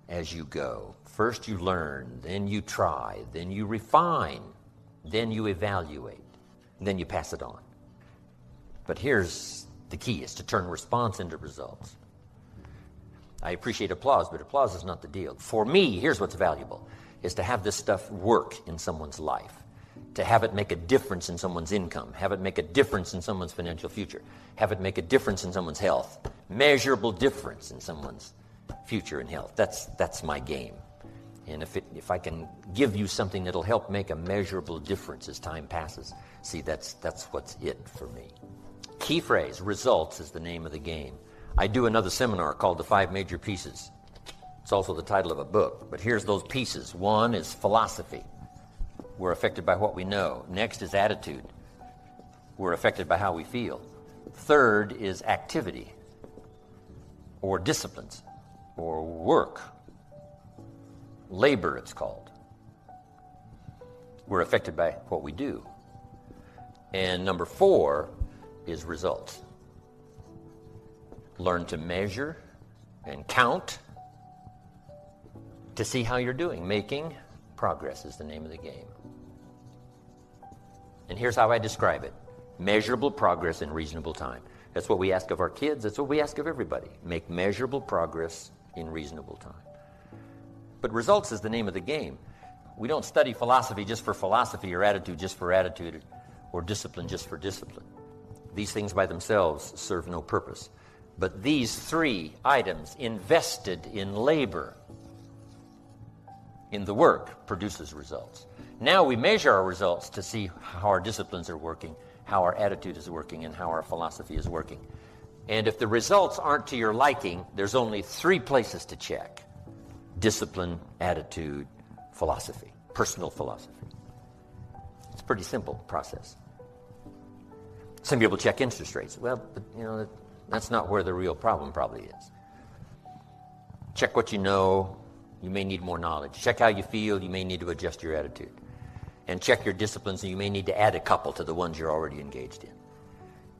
as you go. First you learn, then you try, then you refine, then you evaluate, then you pass it on. But here's The key is to turn response into results. I appreciate applause, but applause is not the deal. For me, here's what's valuable, is to have this stuff work in someone's life, to have it make a difference in someone's income, have it make a difference in someone's financial future, have it make a difference in someone's health, measurable difference in someone's future and health. That's my game. And if I can give you something that'll help make a measurable difference as time passes, see, that's what's it for me. Key phrase, results, is the name of the game. I do another seminar called The 5 Major Pieces. It's also the title of a book, but here's those pieces. One is philosophy. We're affected by what we know. Next is attitude. We're affected by how we feel. Third is activity, or disciplines, or work. Labor, it's called. We're affected by what we do. And number 4 is results. Learn to measure and count to see how you're doing. Making progress is the name of the game. And here's how I describe it. Measurable progress in reasonable time. That's what we ask of our kids. That's what we ask of everybody. Make measurable progress in reasonable time. But results is the name of the game. We don't study philosophy just for philosophy, or attitude just for attitude, or discipline just for discipline. These things by themselves serve no purpose. But these 3 items invested in labor, in the work, produces results. Now we measure our results to see how our disciplines are working, how our attitude is working, and how our philosophy is working. And if the results aren't to your liking, there's only 3 places to check: discipline, attitude, philosophy, personal philosophy. It's a pretty simple process. Some people check interest rates. Well, but, that's not where the real problem probably is. Check what you know. You may need more knowledge. Check how you feel. You may need to adjust your attitude. And check your disciplines, and you may need to add a couple to the ones you're already engaged in.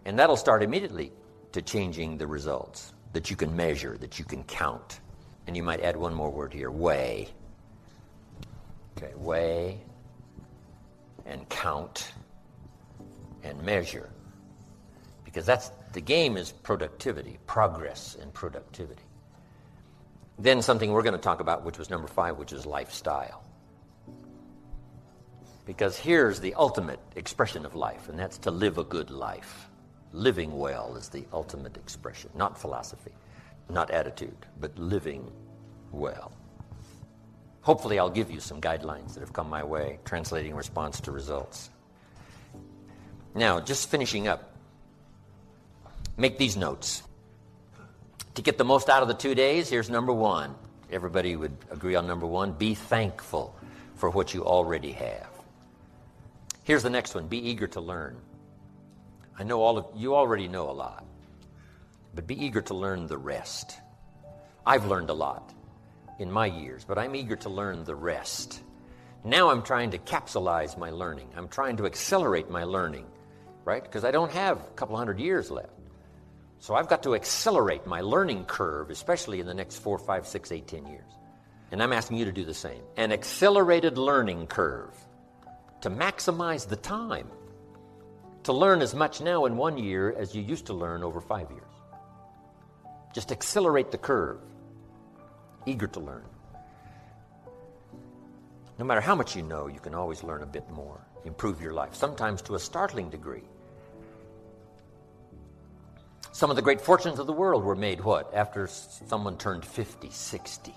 And that'll start immediately to changing the results that you can measure, that you can count. And you might add one more word here, weigh. Okay, weigh and count and measure. Because the game is productivity, progress and productivity. Then something we're going to talk about, which was number 5, which is lifestyle. Because here's the ultimate expression of life, and that's to live a good life. Living well is the ultimate expression, not philosophy, not attitude, but living well. Hopefully I'll give you some guidelines that have come my way, translating response to results. Now, just finishing up, make these notes. To get the most out of the 2 days, here's number 1. Everybody would agree on number 1. Be thankful for what you already have. Here's the next one. Be eager to learn. I know you already know a lot, but be eager to learn the rest. I've learned a lot in my years, but I'm eager to learn the rest. Now I'm trying to capsulize my learning. I'm trying to accelerate my learning, right? Because I don't have a couple hundred years left. So I've got to accelerate my learning curve, especially in the next 4, 5, 6, 8, 10 years. And I'm asking you to do the same. An accelerated learning curve to maximize the time to learn as much now in 1 year as you used to learn over 5 years. Just accelerate the curve. Eager to learn. No matter how much you know, you can always learn a bit more. Improve your life, sometimes to a startling degree. Some of the great fortunes of the world were made, what? After someone turned 50, 60.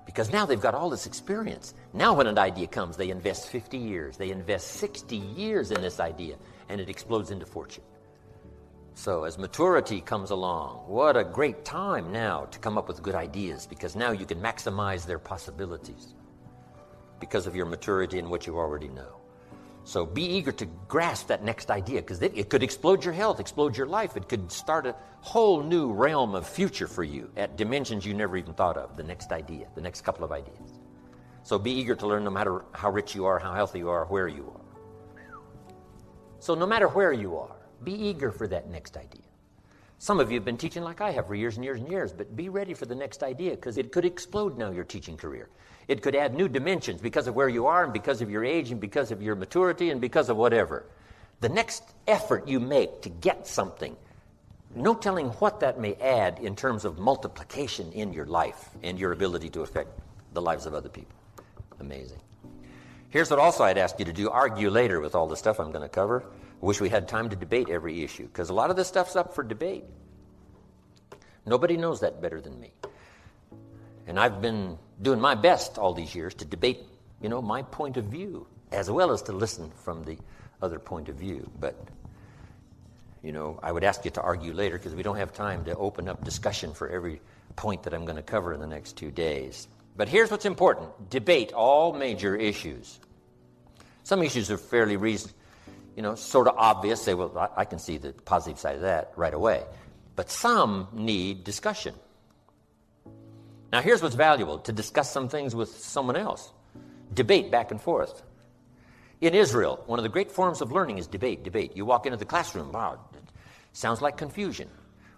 Because now they've got all this experience. Now when an idea comes, they invest 50 years. They invest 60 years in this idea, and it explodes into fortune. So as maturity comes along, what a great time now to come up with good ideas, because now you can maximize their possibilities because of your maturity and what you already know. So be eager to grasp that next idea, because it could explode your health, explode your life. It could start a whole new realm of future for you at dimensions you never even thought of, the next idea, the next couple of ideas. So be eager to learn no matter how rich you are, how healthy you are, where you are. So no matter where you are, be eager for that next idea. Some of you have been teaching like I have for years and years and years, but be ready for the next idea, because it could explode now, your teaching career. It could add new dimensions because of where you are and because of your age and because of your maturity and because of whatever. The next effort you make to get something No telling what that may add in terms of multiplication in your life and your ability to affect the lives of other people. Amazing. Here's what also I'd ask you to do. Argue later with all the stuff I'm going to cover. I wish we had time to debate every issue, because a lot of this stuff's up for debate. Nobody knows that better than me. And I've been doing my best all these years to debate, my point of view, as well as to listen from the other point of view. But, I would ask you to argue later, because we don't have time to open up discussion for every point that I'm going to cover in the next 2 days. But here's what's important. Debate all major issues. Some issues are fairly sort of obvious. Say, well, I can see the positive side of that right away. But some need discussion. Now, here's what's valuable, to discuss some things with someone else. Debate back and forth. In Israel, one of the great forms of learning is debate. You walk into the classroom, wow, it sounds like confusion.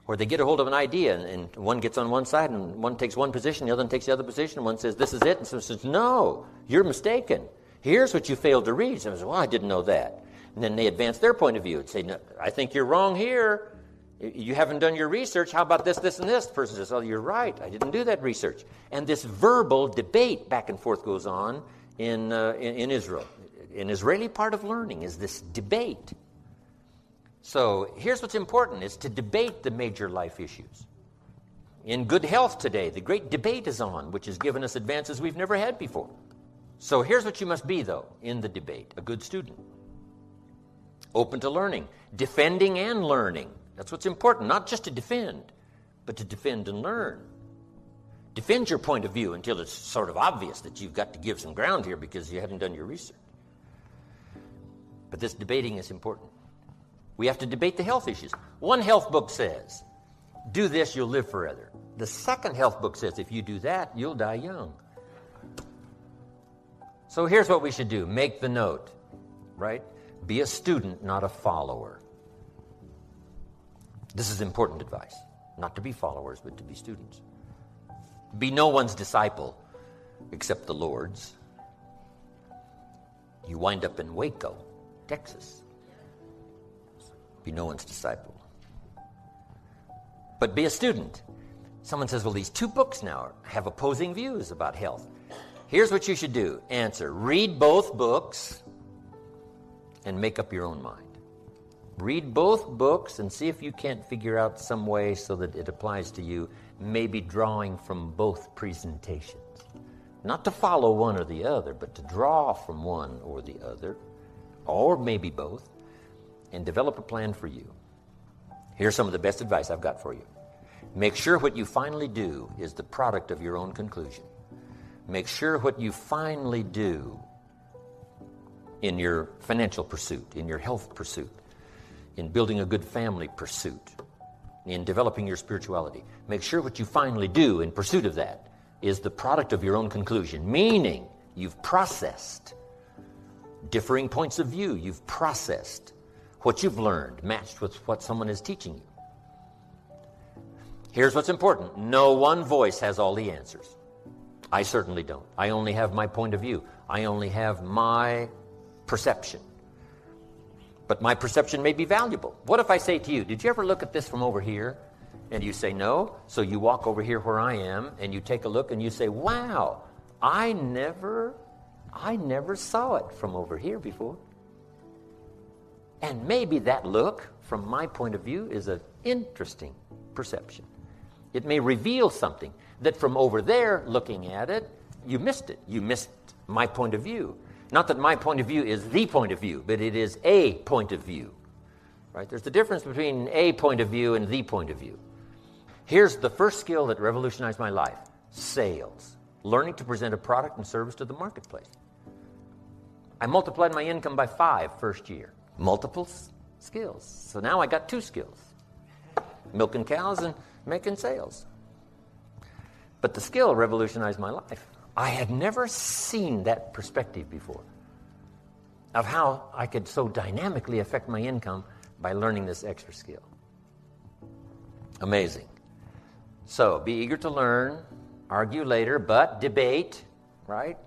Or they get a hold of an idea, and one gets on one side, and one takes one position, the other one takes the other position, and one says, this is it, and someone says, no, you're mistaken. Here's what you failed to read. Someone says, well, I didn't know that. And then they advance their point of view and say, no, I think you're wrong here. You haven't done your research. How about this, this, and this? The person says, oh, you're right. I didn't do that research. And this verbal debate back and forth goes on in Israel. An Israeli part of learning is this debate. So here's what's important, is to debate the major life issues. In good health today, the great debate is on, which has given us advances we've never had before. So here's what you must be, though, in the debate: a good student. Open to learning, defending and learning. That's what's important, not just to defend, but to defend and learn. Defend your point of view until it's sort of obvious that you've got to give some ground here because you haven't done your research. But this debating is important. We have to debate the health issues. One health book says, do this, you'll live forever. The second health book says, if you do that, you'll die young. So here's what we should do. Make the note, right? Be a student, not a follower. This is important advice. Not to be followers, but to be students. Be no one's disciple except the Lord's. You wind up in Waco, Texas. Be no one's disciple. But be a student. Someone says, well, these 2 books now have opposing views about health. Here's what you should do. Answer. Read both books and make up your own mind. Read both books and see if you can't figure out some way so that it applies to you, maybe drawing from both presentations. Not to follow one or the other, but to draw from one or the other, or maybe both, and develop a plan for you. Here's some of the best advice I've got for you. Make sure what you finally do is the product of your own conclusion. Make sure what you finally do in your financial pursuit, in your health pursuit, in building a good family pursuit, in developing your spirituality. Make sure what you finally do in pursuit of that is the product of your own conclusion, meaning you've processed differing points of view. You've processed what you've learned matched with what someone is teaching you. Here's what's important. No one voice has all the answers. I certainly don't. I only have my point of view. I only have my perception. But my perception may be valuable. What if I say to you, did you ever look at this from over here? And you say no. So you walk over here where I am and you take a look and you say, wow, I never saw it from over here before. And maybe that look, from my point of view, is an interesting perception. It may reveal something that from over there, looking at it, you missed it. You missed my point of view. Not that my point of view is the point of view, but it is a point of view. Right? There's a difference between a point of view and the point of view. Here's the first skill that revolutionized my life: sales. Learning to present a product and service to the marketplace. I multiplied my income by 5 first year. Multiple skills. So now I got 2 skills. Milking cows and making sales. But the skill revolutionized my life. I had never seen that perspective before of how I could so dynamically affect my income by learning this extra skill. Amazing. So be eager to learn, argue later, but debate, right?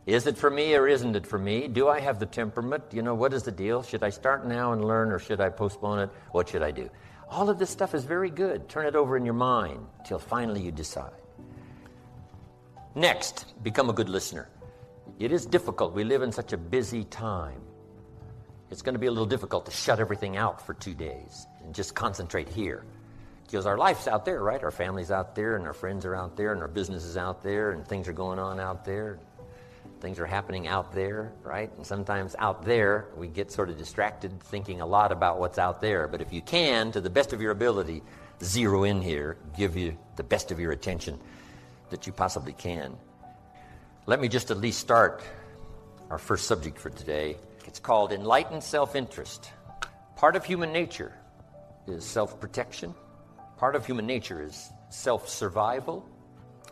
Is it for me or isn't it for me? Do I have the temperament? What is the deal? Should I start now and learn, or should I postpone it? What should I do? All of this stuff is very good. Turn it over in your mind till finally you decide. Next, become a good listener. It is difficult. We live in such a busy time. It's going to be a little difficult to shut everything out for 2 days and just concentrate here. Because our life's out there, right? Our family's out there, and our friends are out there, and our business is out there, and things are going on out there. Things are happening out there, right? And sometimes out there, we get sort of distracted thinking a lot about what's out there. But if you can, to the best of your ability, zero in here, give you the best of your attention that you possibly can. Let me just at least start our first subject for today. It's called enlightened self-interest. Part of human nature is self-protection. Part of human nature is self-survival,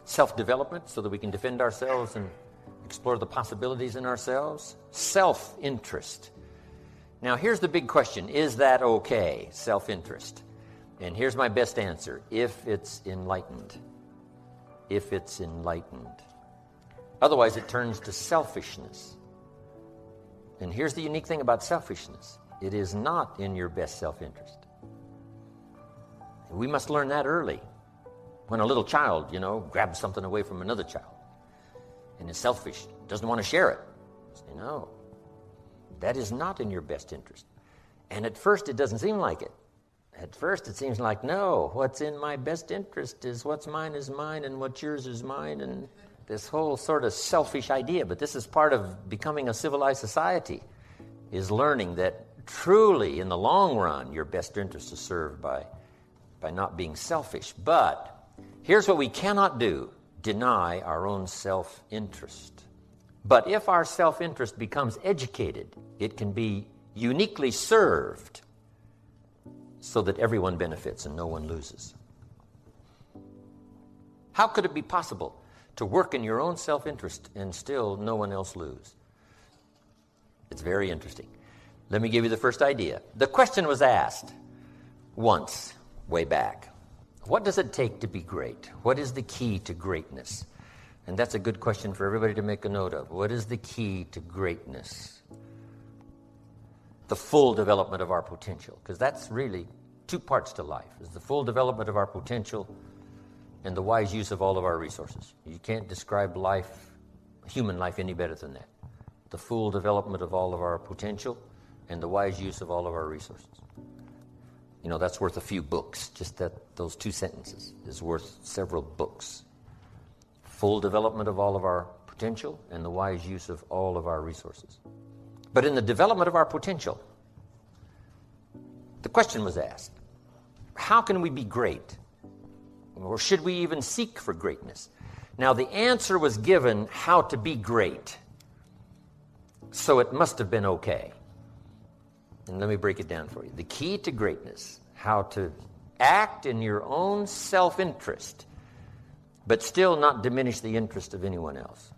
self-development so that we can defend ourselves and explore the possibilities in ourselves. Self-interest. Now here's the big question. Is that okay, self-interest? And here's my best answer. If it's enlightened. If it's enlightened. Otherwise it turns to selfishness. And here's the unique thing about selfishness. It is not in your best self-interest. We must learn that early. When a little child, grabs something away from another child and is selfish, doesn't want to share it. Say, no, that is not in your best interest. And at first it doesn't seem like it. At first it seems like, no, what's in my best interest is what's mine is mine and what's yours is mine, and this whole sort of selfish idea. But this is part of becoming a civilized society, is learning that truly in the long run your best interest is served by not being selfish. But here's what we cannot do: deny our own self-interest. But if our self-interest becomes educated, it can be uniquely served so that everyone benefits and no one loses. How could it be possible to work in your own self-interest and still no one else lose? It's very interesting. Let me give you the first idea. The question was asked once, way back. What does it take to be great? What is the key to greatness? And that's a good question for everybody to make a note of. What is the key to greatness? The full development of our potential. Because that's really two parts to life. Is the full development of our potential and the wise use of all of our resources. You can't describe life, human life, any better than that. The full development of all of our potential and the wise use of all of our resources. That's worth a few books. Just those two sentences is worth several books. Full development of all of our potential and the wise use of all of our resources. But in the development of our potential, the question was asked, how can we be great? Or should we even seek for greatness? Now the answer was given, how to be great. So it must have been okay. And let me break it down for you. The key to greatness, how to act in your own self-interest, but still not diminish the interest of anyone else.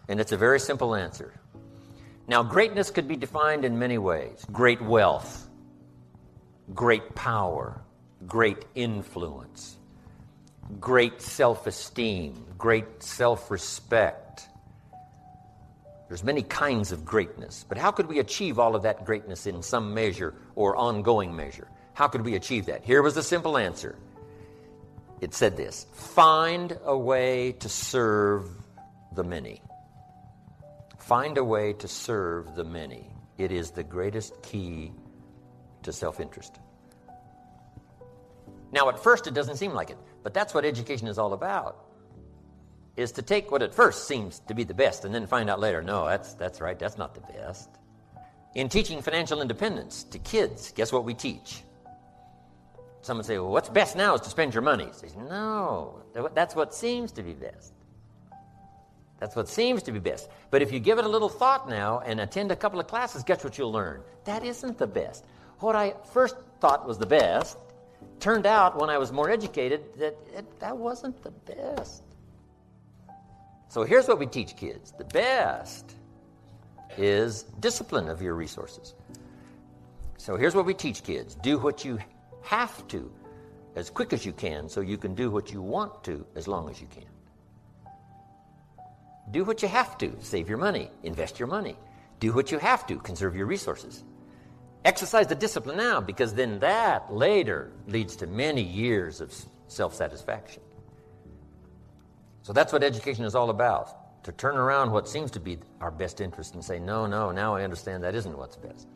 And it's a very simple answer. Now, greatness could be defined in many ways. Great wealth, great power, great influence, great self-esteem, great self-respect. There's many kinds of greatness, but how could we achieve all of that greatness in some measure or ongoing measure? How could we achieve that? Here was the simple answer. It said this: find a way to serve the many. Find a way to serve the many. It is the greatest key to self-interest. Now, at first it doesn't seem like it, but that's what education is all about. Is to take what at first seems to be the best and then find out later, no, that's right, that's not the best. In teaching financial independence to kids, guess what we teach? Someone say, well, what's best now is to spend your money. Say, no, that's what seems to be best. That's what seems to be best. But if you give it a little thought now and attend a couple of classes, guess what you'll learn? That isn't the best. What I first thought was the best turned out, when I was more educated, that wasn't the best. So here's what we teach kids. The best is discipline of your resources. So here's what we teach kids. Do what you have to as quick as you can so you can do what you want to as long as you can. Do what you have to. Save your money. Invest your money. Do what you have to. Conserve your resources. Exercise the discipline now, because then that later leads to many years of self-satisfaction. So that's what education is all about, to turn around what seems to be our best interest and say, no, now I understand that isn't what's best.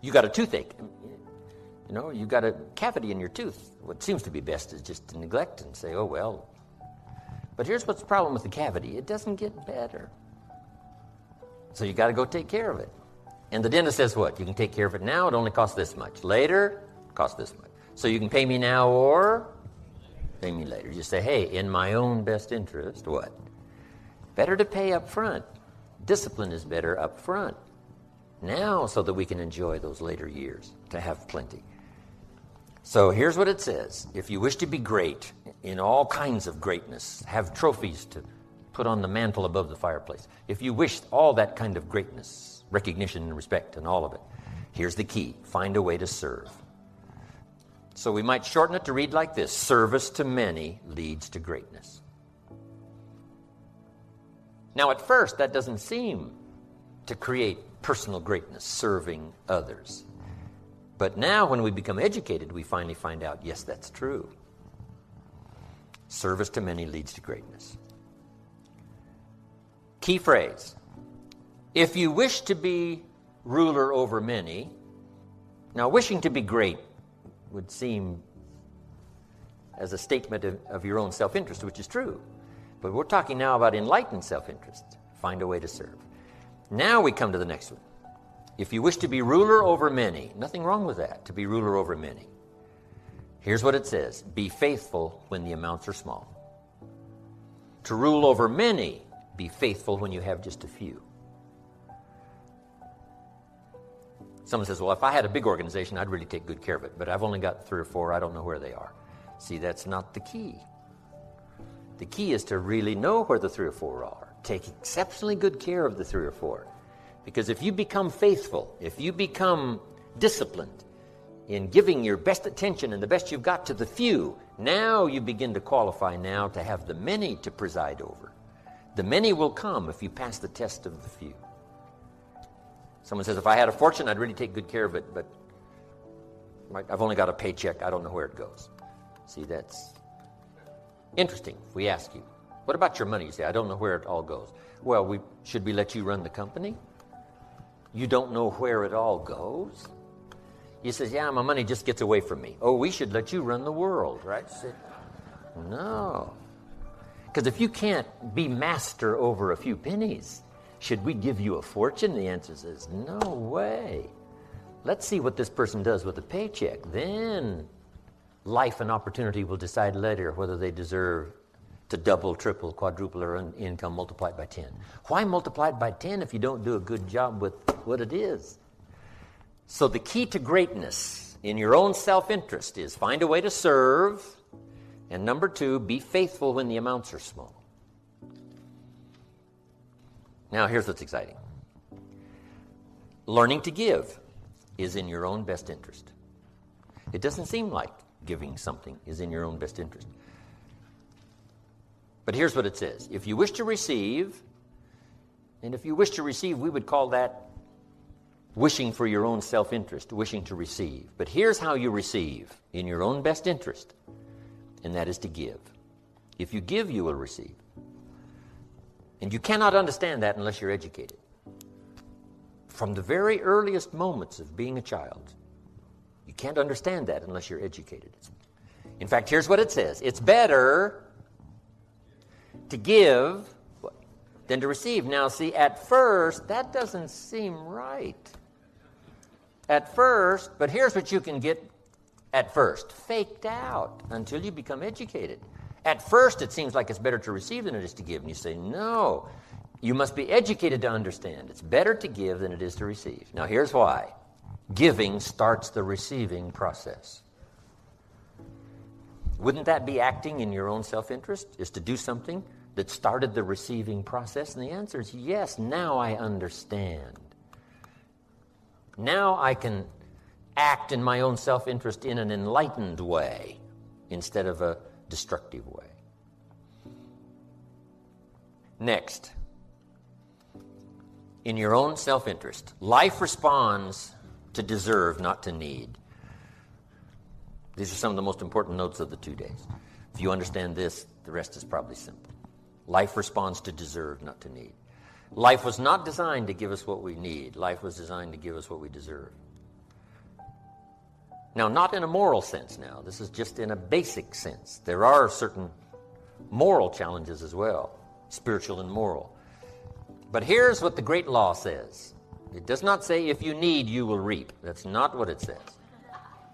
You got a toothache. You got a cavity in your tooth. What seems to be best is just to neglect and say, oh, well. But here's what's the problem with the cavity. It doesn't get better. So you got to go take care of it. And the dentist says what? You can take care of it now, it only costs this much. Later, it costs this much. So you can pay me now or pay me later. You say, hey, in my own best interest, what? Better to pay up front. Discipline is better up front. Now, so that we can enjoy those later years, to have plenty. So here's what it says. If you wish to be great in all kinds of greatness, have trophies to put on the mantle above the fireplace. If you wish all that kind of greatness, recognition and respect and all of it, here's the key. Find a way to serve. So we might shorten it to read like this. Service to many leads to greatness. Now at first that doesn't seem to create personal greatness, serving others. But now when we become educated, we finally find out, yes, that's true. Service to many leads to greatness. Key phrase. If you wish to be ruler over many, now wishing to be great would seem as a statement of your own self-interest, which is true. But we're talking now about enlightened self-interest. Find a way to serve. Now we come to the next one. If you wish to be ruler over many, nothing wrong with that, to be ruler over many. Here's what it says. Be faithful when the amounts are small. To rule over many, be faithful when you have just a few. Someone says, well, if I had a big organization, I'd really take good care of it. But I've only got 3 or 4. I don't know where they are. See, that's not the key. The key is to really know where the 3 or 4 are. Take exceptionally good care of the 3 or 4. Because if you become faithful, if you become disciplined in giving your best attention and the best you've got to the few, now you begin to qualify now to have the many to preside over. The many will come if you pass the test of the few. Someone says, if I had a fortune, I'd really take good care of it, but I've only got a paycheck. I don't know where it goes. See, that's interesting. If we ask you, what about your money? You say, I don't know where it all goes. Well, should we let you run the company? You don't know where it all goes? He says, yeah, my money just gets away from me. Oh, we should let you run the world, right? Say, no. Because if you can't be master over a few pennies, should we give you a fortune? The answer is no way. Let's see what this person does with a paycheck. Then life and opportunity will decide later whether they deserve to double, triple, quadruple their income, multiply it by 10. Why multiply it by 10 if you don't do a good job with what it is? So the key to greatness in your own self-interest is find a way to serve, and number 2, be faithful when the amounts are small. Now, here's what's exciting. Learning to give is in your own best interest. It doesn't seem like giving something is in your own best interest. But here's what it says. If you wish to receive, and if you wish to receive, we would call that wishing for your own self-interest, wishing to receive. But here's how you receive in your own best interest, and that is to give. If you give, you will receive. And you cannot understand that unless you're educated. From the very earliest moments of being a child, you can't understand that unless you're educated. In fact, here's what it says. It's better to give than to receive. Now, see, at first, that doesn't seem right. At first, but here's what you can get at first. Faked out until you become educated. At first, it seems like it's better to receive than it is to give. And you say, no, you must be educated to understand. It's better to give than it is to receive. Now, here's why. Giving starts the receiving process. Wouldn't that be acting in your own self-interest, is to do something that started the receiving process? And the answer is yes, now I understand. Now I can act in my own self-interest in an enlightened way instead of a destructive way. Next, in your own self-interest. Life responds to deserve, not to need. These are some of the most important notes of the 2 days. If you understand this, the rest is probably simple. Life responds to deserve, not to need. Life was not designed to give us what we need. Life was designed to give us what we deserve. Now, not in a moral sense now. This is just in a basic sense. There are certain moral challenges as well, spiritual and moral. But here's what the great law says. It does not say, if you need, you will reap. That's not what it says.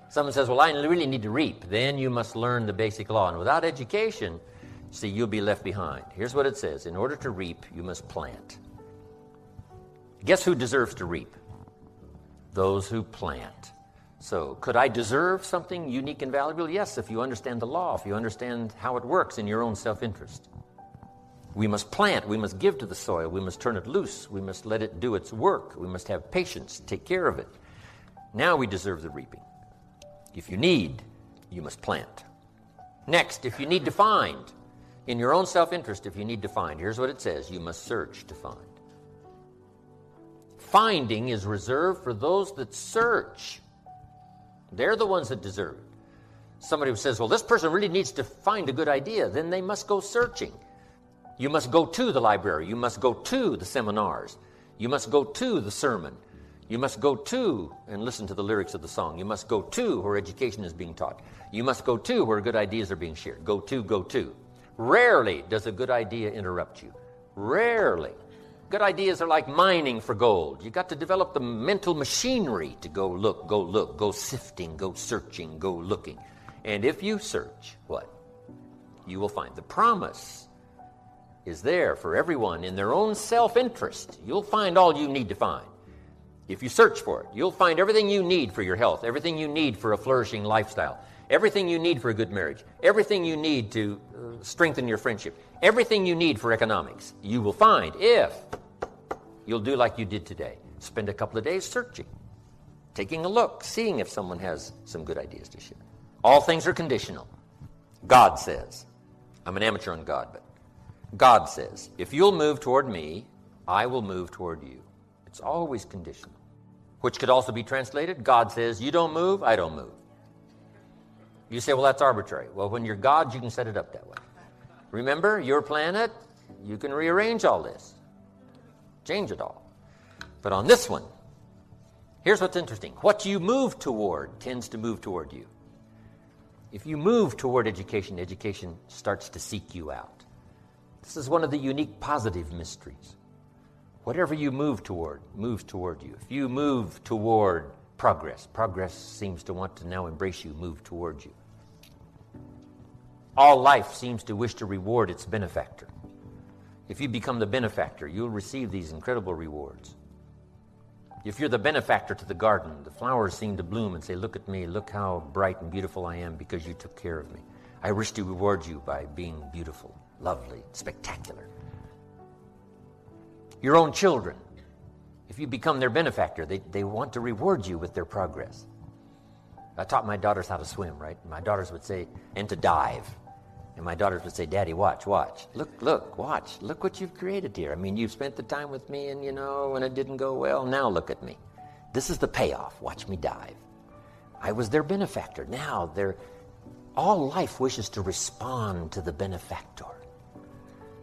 Someone says, well, I really need to reap. Then you must learn the basic law. And without education, see, you'll be left behind. Here's what it says. In order to reap, you must plant. Guess who deserves to reap? Those who plant. So, could I deserve something unique and valuable? Yes, if you understand the law, if you understand how it works in your own self-interest. We must plant, we must give to the soil, we must turn it loose, we must let it do its work, we must have patience, take care of it. Now we deserve the reaping. If you need, you must plant. Next, if you need to find, in your own self-interest, if you need to find, here's what it says, you must search to find. Finding is reserved for those that search. They're the ones that deserve it. Somebody who says, well, this person really needs to find a good idea, then they must go searching. You must go to the library. You must go to the seminars. You must go to the sermon. You must go to and listen to the lyrics of the song. You must go to where education is being taught. You must go to where good ideas are being shared. Go to, go to. Rarely does a good idea interrupt you. Rarely. Good ideas are like mining for gold. You've got to develop the mental machinery to go look, go sifting, go searching, go looking. And if you search, what? You will find. The promise is there for everyone in their own self-interest. You'll find all you need to find. If you search for it, you'll find everything you need for your health, everything you need for a flourishing lifestyle, everything you need for a good marriage, everything you need to strengthen your friendship, everything you need for economics. You will find if you'll do like you did today. Spend a couple of days searching, taking a look, seeing if someone has some good ideas to share. All things are conditional. God says, I'm an amateur on God, but God says, if you'll move toward me, I will move toward you. It's always conditional. Which could also be translated, God says, you don't move, I don't move. You say, well, that's arbitrary. Well, when you're God, you can set it up that way. Remember, your planet, you can rearrange all this. Change it all. But on this one, here's what's interesting. What you move toward tends to move toward you. If you move toward education, education starts to seek you out. This is one of the unique positive mysteries. Whatever you move toward moves toward you. If you move toward progress, progress seems to want to now embrace you, move toward you. All life seems to wish to reward its benefactor. If you become the benefactor, you'll receive these incredible rewards. If you're the benefactor to the garden, the flowers seem to bloom and say, look at me, look how bright and beautiful I am because you took care of me. I wish to reward you by being beautiful, lovely, spectacular. Your own children, if you become their benefactor, they want to reward you with their progress. I taught my daughters how to swim, right? My daughters would say, and to dive. And my daughters would say, Daddy, watch. Look, watch. Look what you've created here. I mean, you've spent the time with me and, when it didn't go well, now look at me. This is the payoff. Watch me dive. I was their benefactor. Now, all life wishes to respond to the benefactor.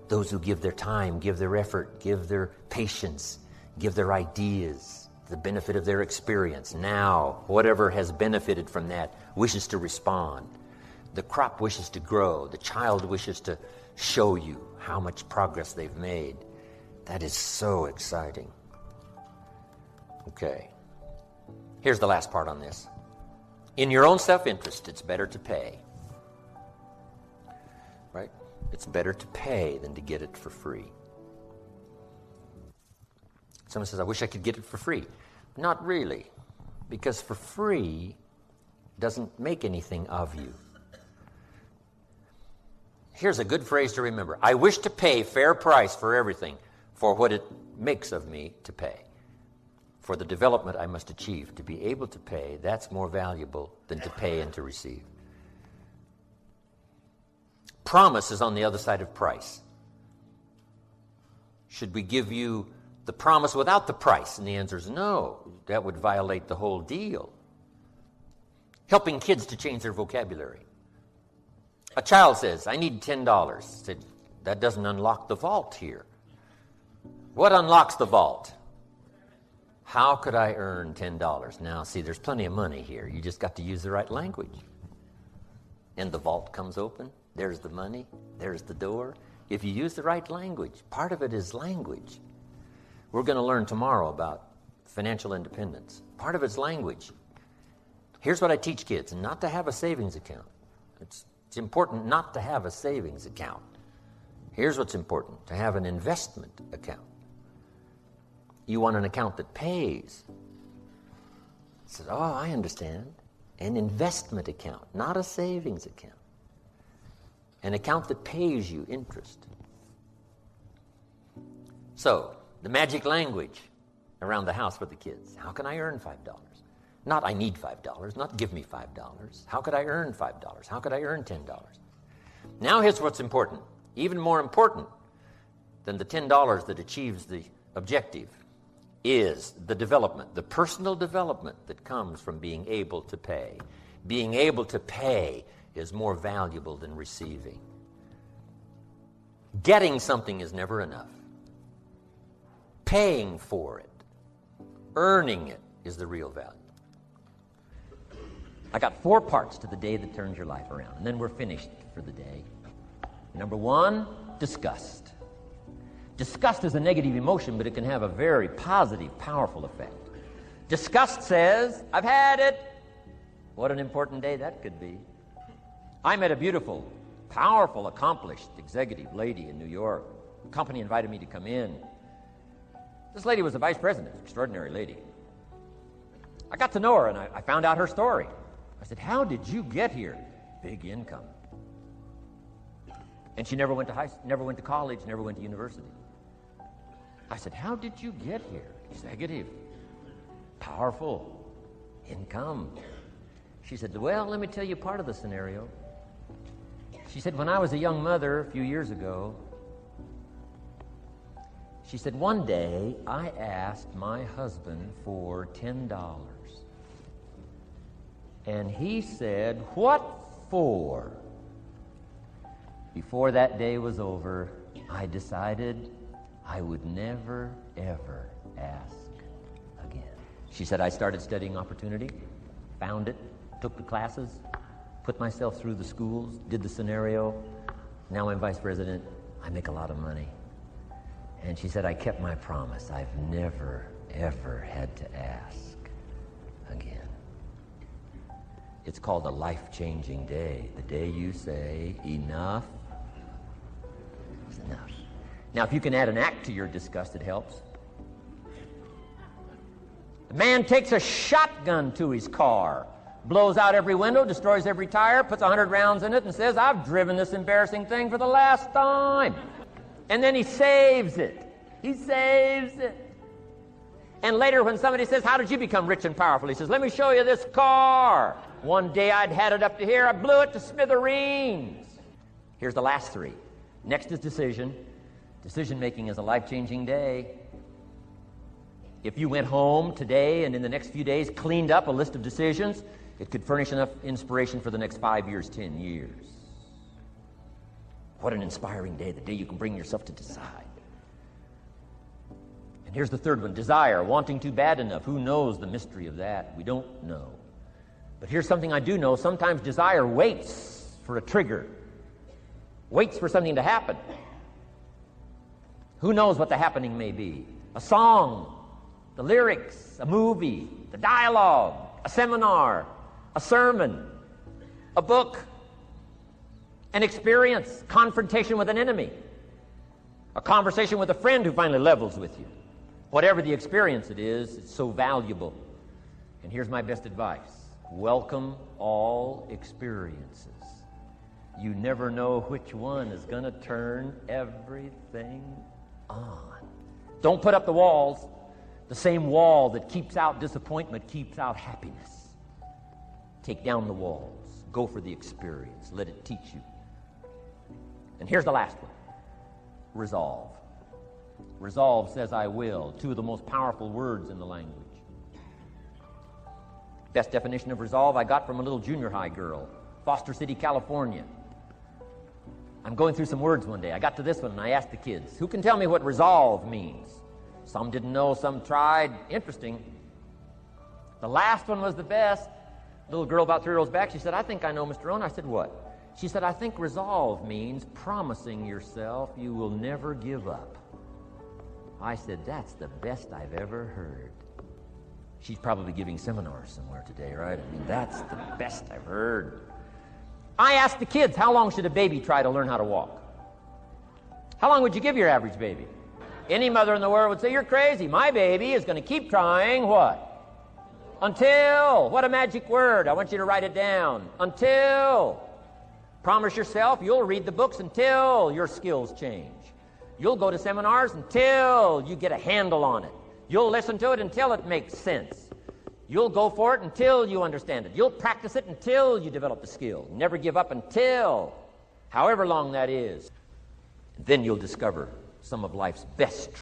Those who give their time, give their effort, give their patience, give their ideas, the benefit of their experience. Now, whatever has benefited from that wishes to respond. The crop wishes to grow. The child wishes to show you how much progress they've made. That is so exciting. Okay. Here's the last part on this. In your own self-interest, it's better to pay. Right? It's better to pay than to get it for free. Someone says, I wish I could get it for free. Not really. Because for free doesn't make anything of you. Here's a good phrase to remember. I wish to pay fair price for everything, for what it makes of me to pay. For the development I must achieve, to be able to pay, that's more valuable than to pay and to receive. Promise is on the other side of price. Should we give you the promise without the price? And the answer is no. That would violate the whole deal. Helping kids to change their vocabulary. A child says, I need $10. Said, that doesn't unlock the vault here. What unlocks the vault? How could I earn $10? Now, see, there's plenty of money here. You just got to use the right language. And the vault comes open. There's the money. There's the door. If you use the right language, part of it is language. We're going to learn tomorrow about financial independence. Part of it's language. Here's what I teach kids, not to have a savings account. It's important not to have a savings account. Here's what's important, to have an investment account. You want an account that pays. I said, oh, I understand. An investment account, not a savings account. An account that pays you interest. So, the magic language around the house for the kids. How can I earn $5? Not I need $5, not give me $5. How could I earn $5? How could I earn $10? Now here's what's important. Even more important than the $10 that achieves the objective is the development, the personal development that comes from being able to pay. Being able to pay is more valuable than receiving. Getting something is never enough. Paying for it, earning it, is the real value. I got 4 parts to the day that turns your life around, and then we're finished for the day. Number 1, disgust. Disgust is a negative emotion, but it can have a very positive, powerful effect. Disgust says, I've had it. What an important day that could be. I met a beautiful, powerful, accomplished executive lady in New York. The company invited me to come in. This lady was a vice president, extraordinary lady. I got to know her, and I found out her story. I said, how did you get here? Big income. And she never went to college, never went to university. I said, how did you get here? Executive, powerful, income. She said, well, let me tell you part of the scenario. She said, when I was a young mother a few years ago, she said, one day I asked my husband for $10. And he said, what for? Before that day was over, I decided I would never, ever ask again. She said, I started studying opportunity, found it, took the classes, put myself through the schools, did the scenario. Now I'm vice president. I make a lot of money. And she said, I kept my promise. I've never, ever had to ask again. It's called a life-changing day. The day you say, enough is enough. Now, if you can add an act to your disgust, it helps. The man takes a shotgun to his car, blows out every window, destroys every tire, puts 100 rounds in it, and says, I've driven this embarrassing thing for the last time. And then he saves it. He saves it. And later when somebody says, how did you become rich and powerful? He says, let me show you this car. One day I'd had it up to here. I blew it to smithereens. Here's the last 3. Next is decision. Decision-making is a life-changing day. If you went home today and in the next few days cleaned up a list of decisions, it could furnish enough inspiration for the next 5 years, 10 years. What an inspiring day, the day you can bring yourself to decide. And here's the 3rd one, desire, wanting too bad enough. Who knows the mystery of that? We don't know. But here's something I do know. Sometimes desire waits for a trigger, waits for something to happen. Who knows what the happening may be? A song, the lyrics, a movie, the dialogue, a seminar, a sermon, a book, an experience, confrontation with an enemy, a conversation with a friend who finally levels with you. Whatever the experience it is, it's so valuable. And here's my best advice. Welcome all experiences. You never know which one is going to turn everything on. Don't put up the walls. The same wall that keeps out disappointment keeps out happiness. Take down the walls. Go for the experience. Let it teach you. And here's the last one. Resolve. Resolve says I will. Two of the most powerful words in the language. Best definition of resolve I got from a little junior high girl, Foster City, California. I'm going through some words one day. I got to this one and I asked the kids, who can tell me what resolve means? Some didn't know, some tried. Interesting. The last one was the best. Little girl about 3 rows back, she said, I think I know, Mr. Rohn. I said, what? She said, I think resolve means promising yourself you will never give up. I said, that's the best I've ever heard. She's probably giving seminars somewhere today, right? I mean, that's the best I've heard. I asked the kids, how long should a baby try to learn how to walk? How long would you give your average baby? Any mother in the world would say, you're crazy. My baby is going to keep trying what? Until. What a magic word. I want you to write it down. Until. Promise yourself you'll read the books until your skills change. You'll go to seminars until you get a handle on it. You'll listen to it until it makes sense. You'll go for it until you understand it. You'll practice it until you develop the skill. Never give up until, however long that is. Then you'll discover some of life's best